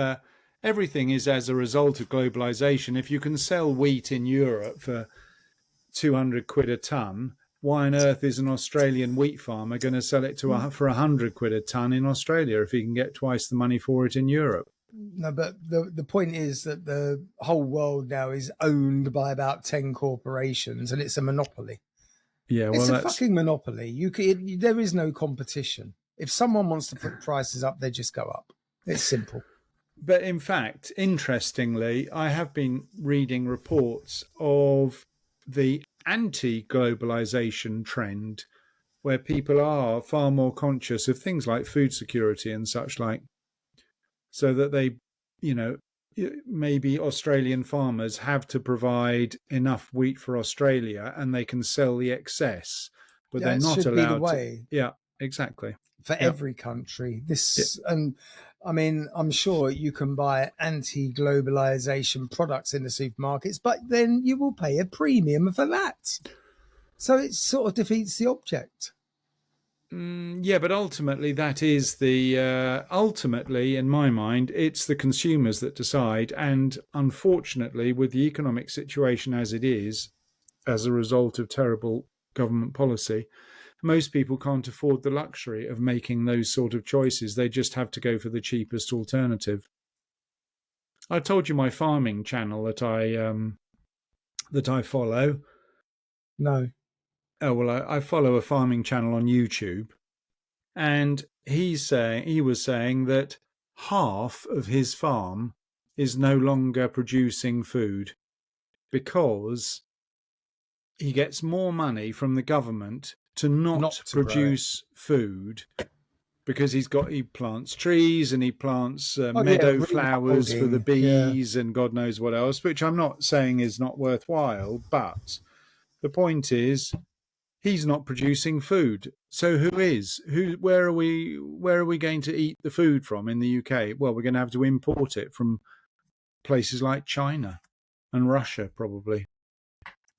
everything is as a result of globalization. If you can sell wheat in Europe for 200 quid a tonne, why on earth is an Australian wheat farmer going to sell it for £100 a tonne in Australia if he can get twice the money for it in Europe? No, but the point is that the whole world now is owned by about 10 corporations, and it's a monopoly. Yeah, well, It's a that's fucking monopoly. There is no competition. If someone wants to put prices up, they just go up. It's simple. But in fact, interestingly, I have been reading reports of the anti-globalization trend, where people are far more conscious of things like food security and such like, so that they, you know, maybe Australian farmers have to provide enough wheat for Australia and they can sell the excess, but Yeah, they're it not should be the allowed to. way Yeah, exactly. for Yeah. every country. Yeah. And I mean, I'm sure you can buy anti-globalization products in the supermarkets, but then you will pay a premium for that. So it sort of defeats the object. Yeah, but ultimately, that is ultimately, in my mind, it's the consumers that decide. And unfortunately, with the economic situation as it is, as a result of terrible government policy, most people can't afford the luxury of making those sort of choices. They just have to go for the cheapest alternative. I told you my farming channel that I follow. No. Oh well, I follow a farming channel on YouTube, and he was saying that half of his farm is no longer producing food because he gets more money from the government to not to produce food, because he plants trees and he plants meadow flowers for the bees and God knows what else, which I'm not saying is not worthwhile, but the point is he's not producing food. So who is? Where are we going to eat the food from in the UK? Well, we're going to have to import it from places like China and Russia, probably.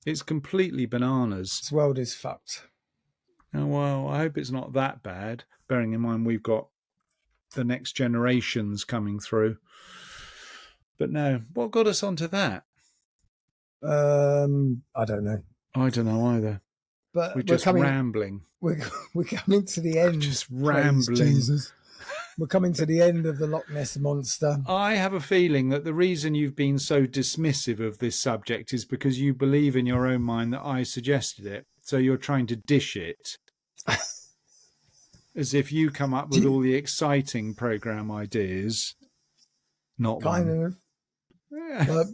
It's completely bananas. This world is fucked. Oh, well, I hope it's not that bad, bearing in mind we've got the next generations coming through. But no, what got us onto that? I don't know. I don't know either. But we're just rambling. We're coming to the end. Just rambling. Jesus. We're coming to the end of the Loch Ness monster. I have a feeling that the reason you've been so dismissive of this subject is because you believe in your own mind that I suggested it. So you're trying to dish it as if you come up with all the exciting program ideas. Not kind one. Of.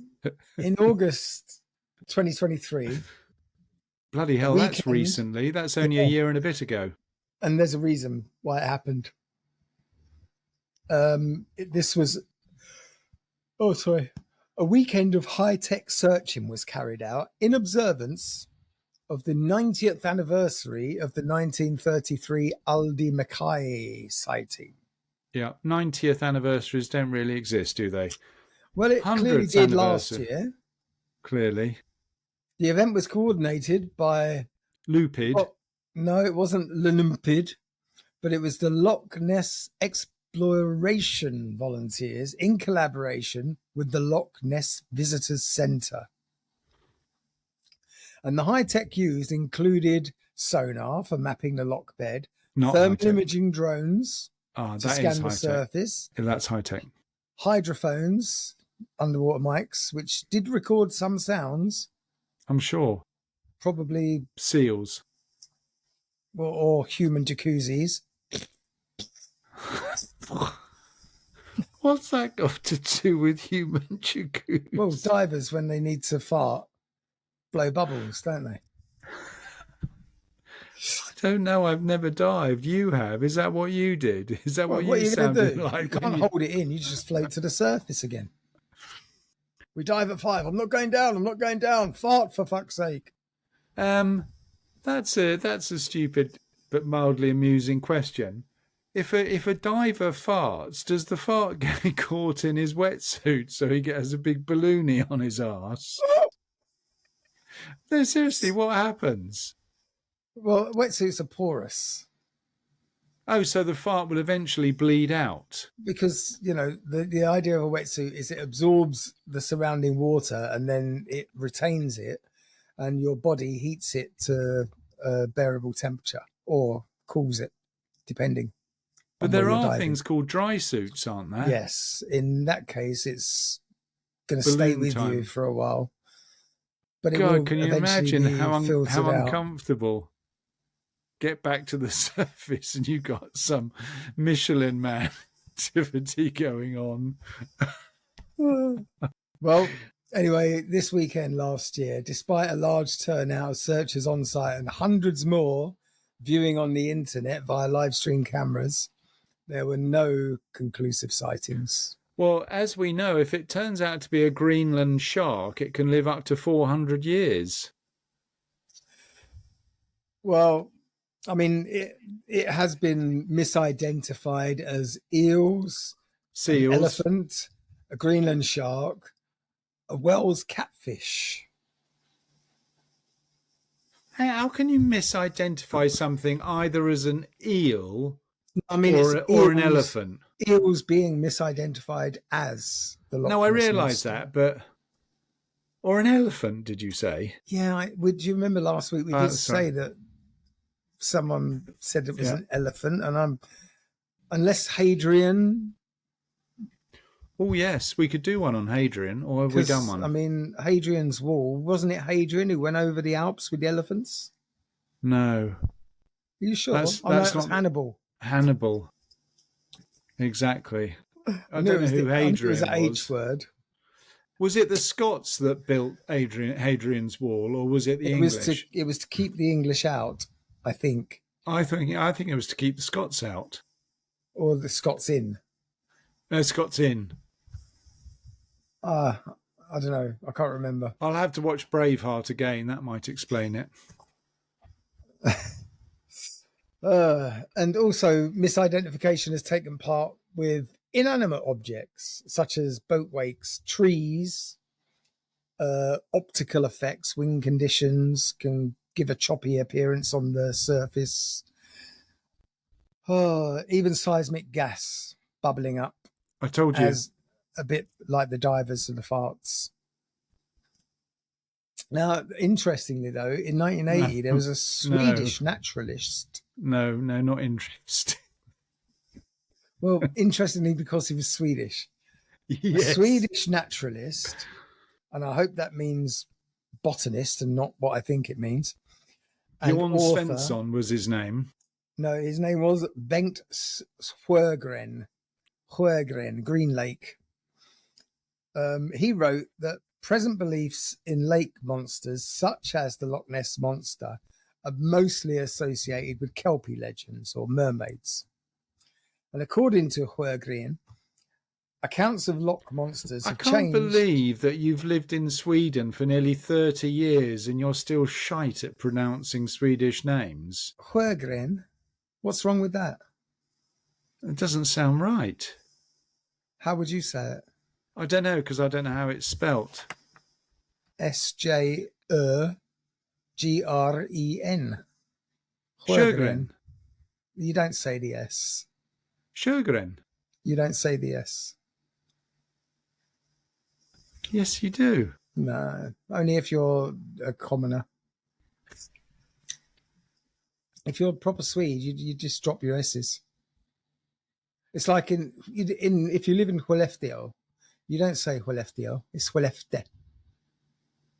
In August 2023. Bloody hell, that's recently. That's only a year and a bit ago. And there's a reason why it happened. This was, a weekend of high-tech searching was carried out in observance of the 90th anniversary of the 1933 Aldi Mackay sighting. Yeah, 90th anniversaries don't really exist, do they? Well, it clearly did last year. Clearly. The event was coordinated by... Lupid. Oh, no, it wasn't Lumpid, but it was the Loch Ness Exploration Volunteers in collaboration with the Loch Ness Visitors Centre. And the high-tech used included sonar for mapping the loch bed, thermal imaging drones to scan the surface. Yeah, that's high-tech. Hydrophones, underwater mics, which did record some sounds. I'm sure. Probably seals. Or human jacuzzis. What's that got to do with human jacuzzis? Well, divers, when they need to fart, blow bubbles, don't they? I don't know. I've never dived. You have. Is that what you did? Is that what you sounded like? You can't hold it in. You just float to the surface again. We dive at 5. I'm not going down. I'm not going down. Fart, for fuck's sake. That's a stupid but mildly amusing question. If a diver farts, does the fart get caught in his wetsuit so he has a big balloonie on his arse? No, seriously, what happens? Well, wetsuits are porous. Oh, so the fart will eventually bleed out? Because, the idea of a wetsuit is it absorbs the surrounding water and then it retains it, and your body heats it to a bearable temperature, or cools it, depending But on where there you're are diving. things called dry suits, aren't there? Yes, in that case, it's going to stay Balloon with you time. for a while, but it God, will can you eventually imagine be how filtered out. uncomfortable? Get back to the surface and you got some Michelin man activity going on. Well, anyway, this weekend last year, despite a large turnout of searchers on site and hundreds more viewing on the internet via live stream cameras, there were no conclusive sightings. Well, as we know, if it turns out to be a Greenland shark, it can live up to 400 years. Well, I mean, it has been misidentified as eels, an Seals. elephant, a Greenland shark, a Wells catfish. How can you misidentify something either as an eel I mean, it's or an elephant? eels being misidentified as the Loch No, I Ness realise monster. that, but or an elephant? Did you say? Yeah, would you remember last week we did Sorry. say that someone said it was Yeah. an elephant, and unless Hadrian, Oh yes, we could do one on Hadrian, or have we done because one? I mean Hadrian's Wall, wasn't it Hadrian who went over the Alps with the elephants? No, Are you sure? that's No, it was not Hannibal. Hannibal. Exactly. I knew don't know who I knew it was Hadrian an H was. word. Was it the Scots that built Hadrian's Wall, or was it the English? It was to keep the English out, I think, I think it was to keep the Scots out. or the Scots in. No, Scots in. I don't know. I can't remember. I'll have to watch Braveheart again. That might explain it. And also, misidentification has taken part with inanimate objects such as boat wakes, trees, optical effects, wind conditions can give a choppy appearance on the surface. Even seismic gas bubbling up, I told you. as a bit like the divers and the farts. Now, interestingly, though, in 1980, there was a Swedish naturalist. No, not interesting. Well, interestingly, because he was Swedish. Yes. A Swedish naturalist, and I hope that means botanist and not what I think it means. And Bjorn author, Svensson was his name. No, his name was Bengt Sjögren, Green Lake. He wrote that present beliefs in lake monsters, such as the Loch Ness monster, are mostly associated with Kelpie legends or mermaids. And according to Sjögren, accounts of Loch monsters have changed. I can't believe that you've lived in Sweden for nearly 30 years and you're still shite at pronouncing Swedish names. Sjögren? What's wrong with that? It doesn't sound right. How would you say it? I don't know, because I don't know how it's spelt. Sjögren. Sjögren. You don't say the S. Sjögren. You don't say the S. Yes, you do. No, only if you're a commoner. If you're a proper Swede, you just drop your S's. It's like if you live in Skellefteå, you don't say Skellefteå, it's Skellefte.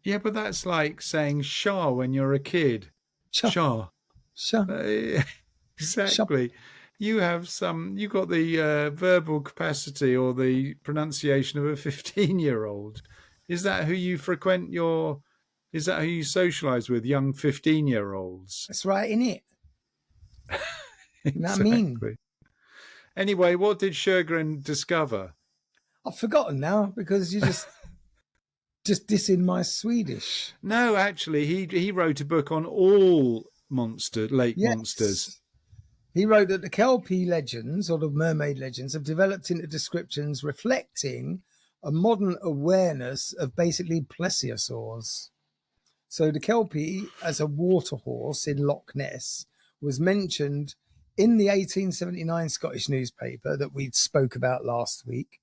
Yeah, but that's like saying Shah when you're a kid. Shah. Exactly. You got the verbal capacity or the pronunciation of a 15-year-old. Is that who you socialise with, young 15-year-olds? That's right, innit? Exactly. I mean, anyway, what did Sjögren discover? I've forgotten now because you just dissing my Swedish. No, actually, he wrote a book on all lake monsters. He wrote that the Kelpie legends, or the mermaid legends, have developed into descriptions reflecting a modern awareness of basically plesiosaurs. So the Kelpie as a water horse in Loch Ness was mentioned in the 1879 Scottish newspaper that we spoke about last week,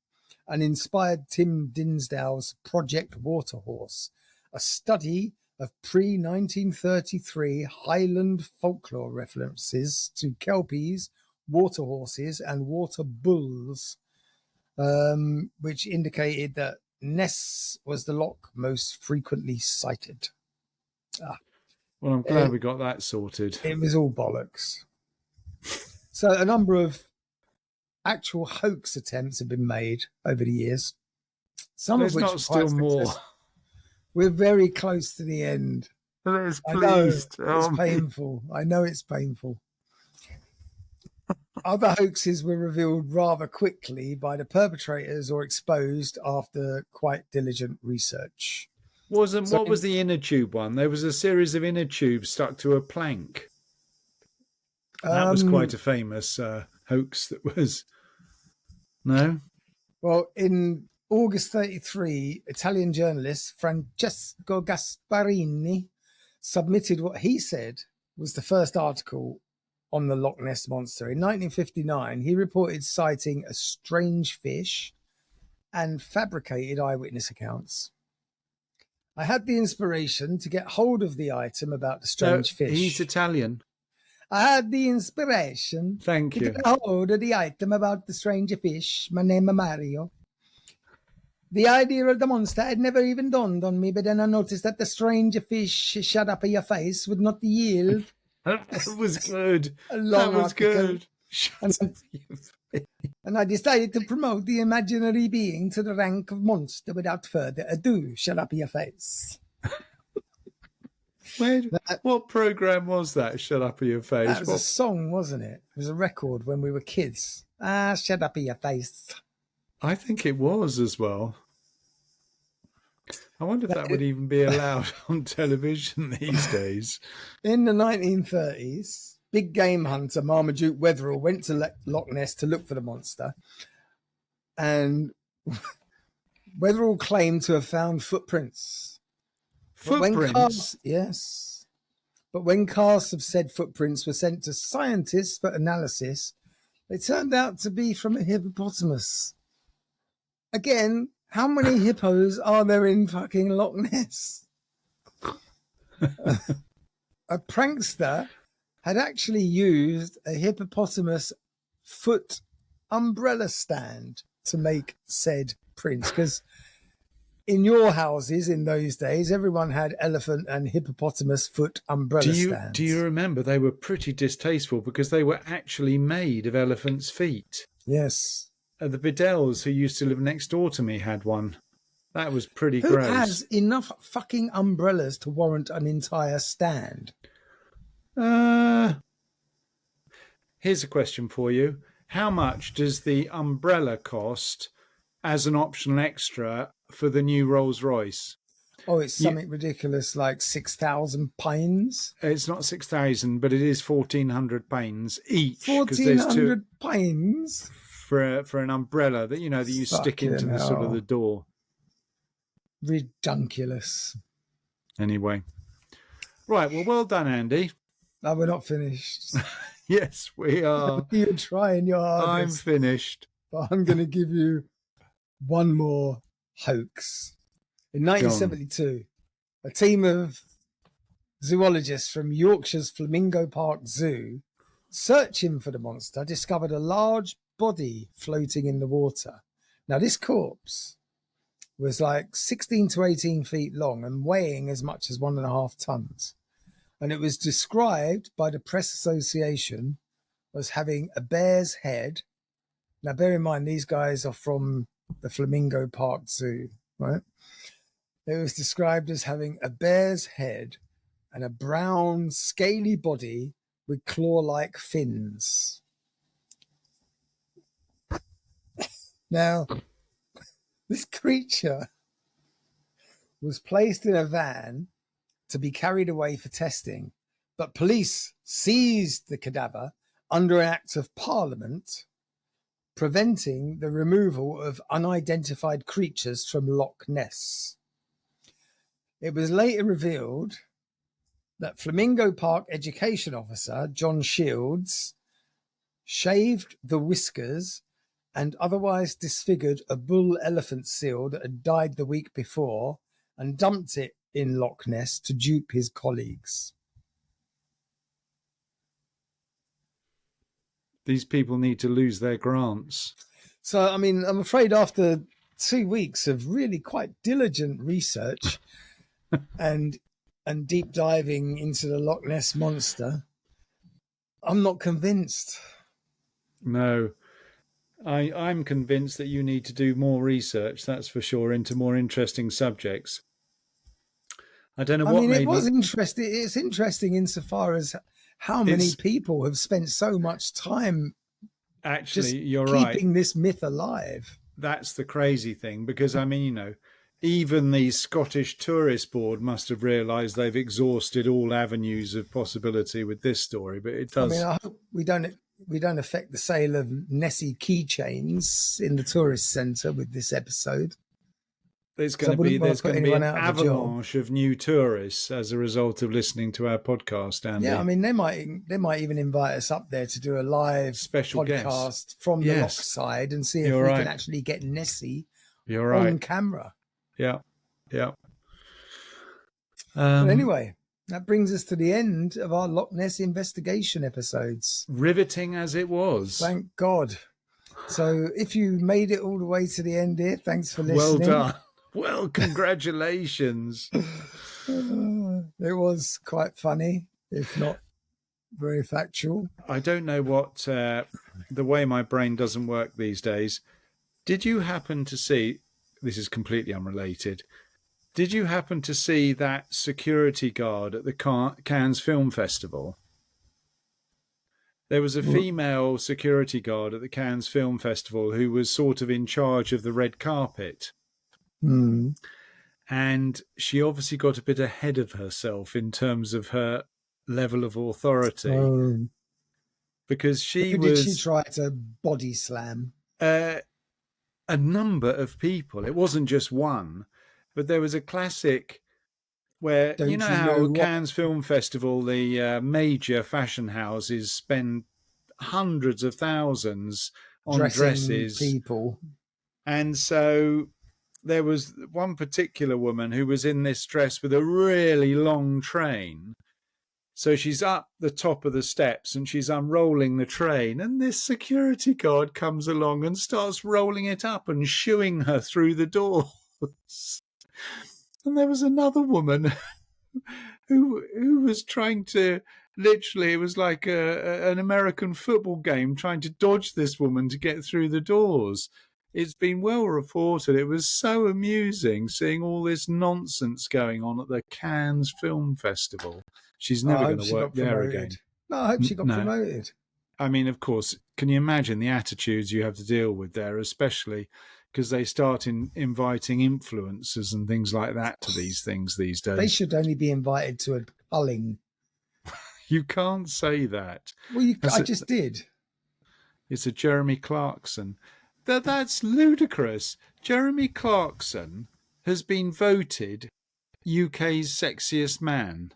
and inspired Tim Dinsdale's Project Waterhorse, a study of pre-1933 Highland folklore references to kelpies, water horses, and water bulls, which indicated that Ness was the loch most frequently cited. Well, I'm glad we got that sorted. It was all bollocks. So a number of actual hoax attempts have been made over the years. Some There's of which not still more. We're very close to the end. Please. I know it's painful. I know it's painful. Other hoaxes were revealed rather quickly by the perpetrators or exposed after quite diligent research. What was the inner tube one? There was a series of inner tubes stuck to a plank. That was quite a famous hoax that was... No? Well, in August 1933, Italian journalist Francesco Gasparini submitted what he said was the first article on the Loch Ness Monster. In 1959, he reported sighting a strange fish and fabricated eyewitness accounts. I had the inspiration to get hold of the item about the strange fish. He's Italian. I had the inspiration to get hold of the item about the strange fish. My name is Mario. The idea of the monster had never even dawned on me, but then I noticed that the strange fish shut up in your face would not yield. That was good. That was good. And I decided to promote the imaginary being to the rank of monster without further ado. Shut up in your face. What program was that? Shut up in your face. That was a song, wasn't it? It was a record when we were kids. Shut up in your face. I think it was as well. I wonder if that would even be allowed on television these days. In the 1930s, big game hunter Marmaduke Wetherell went to Loch Ness to look for the monster. And Wetherell claimed to have found footprints. Yes. But when casts of said footprints were sent to scientists for analysis, they turned out to be from a hippopotamus. Again, how many hippos are there in fucking Loch Ness? A prankster had actually used a hippopotamus foot umbrella stand to make said prints, because in your houses in those days, everyone had elephant and hippopotamus foot umbrella stands. Do you remember? They were pretty distasteful because they were actually made of elephants' feet. Yes. The Biddels, who used to live next door to me, had one. That was pretty gross. Who has enough fucking umbrellas to warrant an entire stand? Here's a question for you. How much does the umbrella cost as an optional extra for the new Rolls-Royce? Oh, it's something ridiculous, like £6,000. It's not 6,000, but it is £1,400 each. £1,400 for an umbrella that that you stick into the sort of the door. Ridiculous. Anyway, right. Well done, Andy. No, we're not finished. Yes, we are. You're trying your hardest. I'm finished. But I'm going to give you one more hoax. In 1972, a team of zoologists from Yorkshire's Flamingo Park Zoo, searching for the monster, discovered a large body floating in the water. Now, this corpse was like 16 to 18 feet long and weighing as much as 1.5 tons. And it was described by the Press Association as having a bear's head. Now, bear in mind, these guys are from the Flamingo Park Zoo, right? It was described as having a bear's head and a brown, scaly body with claw-like fins. Now, this creature was placed in a van to be carried away for testing, but police seized the cadaver under an Act of Parliament preventing the removal of unidentified creatures from Loch Ness. It was later revealed that Flamingo Park Education Officer John Shields shaved the whiskers and otherwise disfigured a bull elephant seal that had died the week before and dumped it in Loch Ness to dupe his colleagues. These people need to lose their grants. So, I mean, I'm afraid after 2 weeks of really quite diligent research and deep diving into the Loch Ness monster, I'm not convinced. No, I'm convinced that you need to do more research, that's for sure, into more interesting subjects. I don't know what made it was interesting. It's interesting insofar as how many people have spent so much time actually, just you're keeping right. this myth alive. That's the crazy thing, because I mean, even the Scottish Tourist Board must have realised they've exhausted all avenues of possibility with this story. But it does. I hope we don't affect the sale of Nessie keychains in the tourist centre with this episode. There's going to be an avalanche of new tourists as a result of listening to our podcast, Andy. Yeah, I mean, they might even invite us up there to do a live special podcast guest from the Loch side and see if we can actually get Nessie on camera. Yeah. But anyway, that brings us to the end of our Loch Ness investigation episodes. Riveting as it was. Thank God. So if you made it all the way to the end here, thanks for listening. Well done. Well, congratulations. It was quite funny, if not very factual. I don't know what, the way my brain doesn't work these days. Did you happen to see, this is completely unrelated, did you happen to see that security guard at the Cannes Film Festival? There was a female security guard at the Cannes Film Festival who was sort of in charge of the red carpet. Mm. And she obviously got a bit ahead of herself in terms of her level of authority. Because did she try to body slam? A number of people. It wasn't just one, but there was a classic where, Cannes Film Festival, the major fashion houses spend hundreds of thousands on dresses. People. And so there was one particular woman who was in this dress with a really long train. So she's up the top of the steps and she's unrolling the train, and this security guard comes along and starts rolling it up and shooing her through the doors. And there was another woman who was trying to, literally, it was like an American football game, trying to dodge this woman to get through the doors. It's been well reported. It was so amusing seeing all this nonsense going on at the Cannes Film Festival. She's never going to work there again. No, I hope she got promoted. I mean, of course, can you imagine the attitudes you have to deal with there, especially because they start inviting influencers and things like that to these things these days. They should only be invited to a culling. You can't say that. Well, I just did. It's a Jeremy Clarkson. That's ludicrous. Jeremy Clarkson has been voted UK's sexiest man.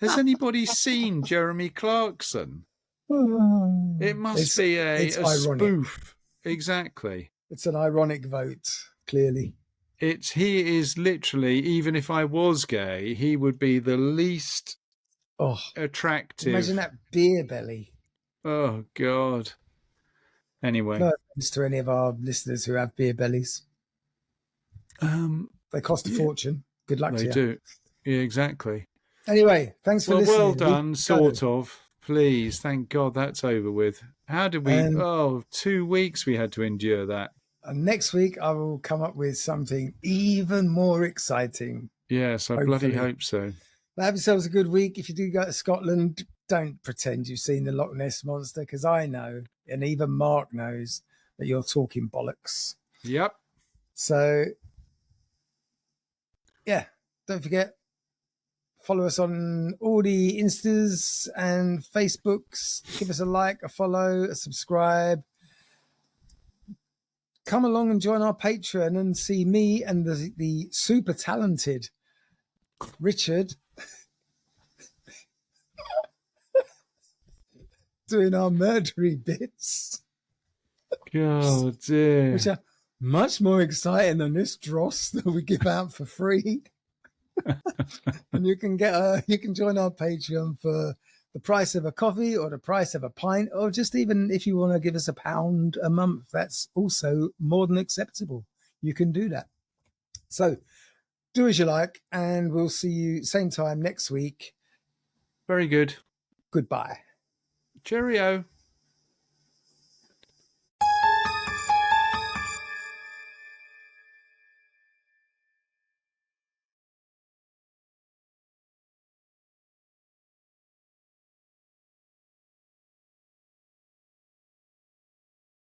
Has anybody seen Jeremy Clarkson? It must be a spoof. Exactly. It's an ironic vote, clearly. He is literally, even if I was gay, he would be the least attractive. Imagine that beer belly. Oh, God. Anyway. No offense to any of our listeners who have beer bellies. They cost a fortune. Good luck to you. They do. Yeah, exactly. Anyway, thanks for listening. Well done, sort of. Please, thank God that's over with. How did we... 2 weeks we had to endure that. And next week I will come up with something even more exciting. Yes, I bloody hope so. Have yourselves a good week. If you do go to Scotland, don't pretend you've seen the Loch Ness Monster, because I know, and even Mark knows, that you're talking bollocks. Yep. So, yeah, don't forget, follow us on all the Instas and Facebooks. Give us a like, a follow, a subscribe. Come along and join our Patreon and see me and the super talented Richard doing our murdery bits. God dear. Which are much more exciting than this dross that we give out for free. And you can join our Patreon for the price of a coffee or the price of a pint, or just even if you want to give us £1 a month, that's also more than acceptable. You can do that. So do as you like, and we'll see you same time next week. Very good. Goodbye. Cheerio.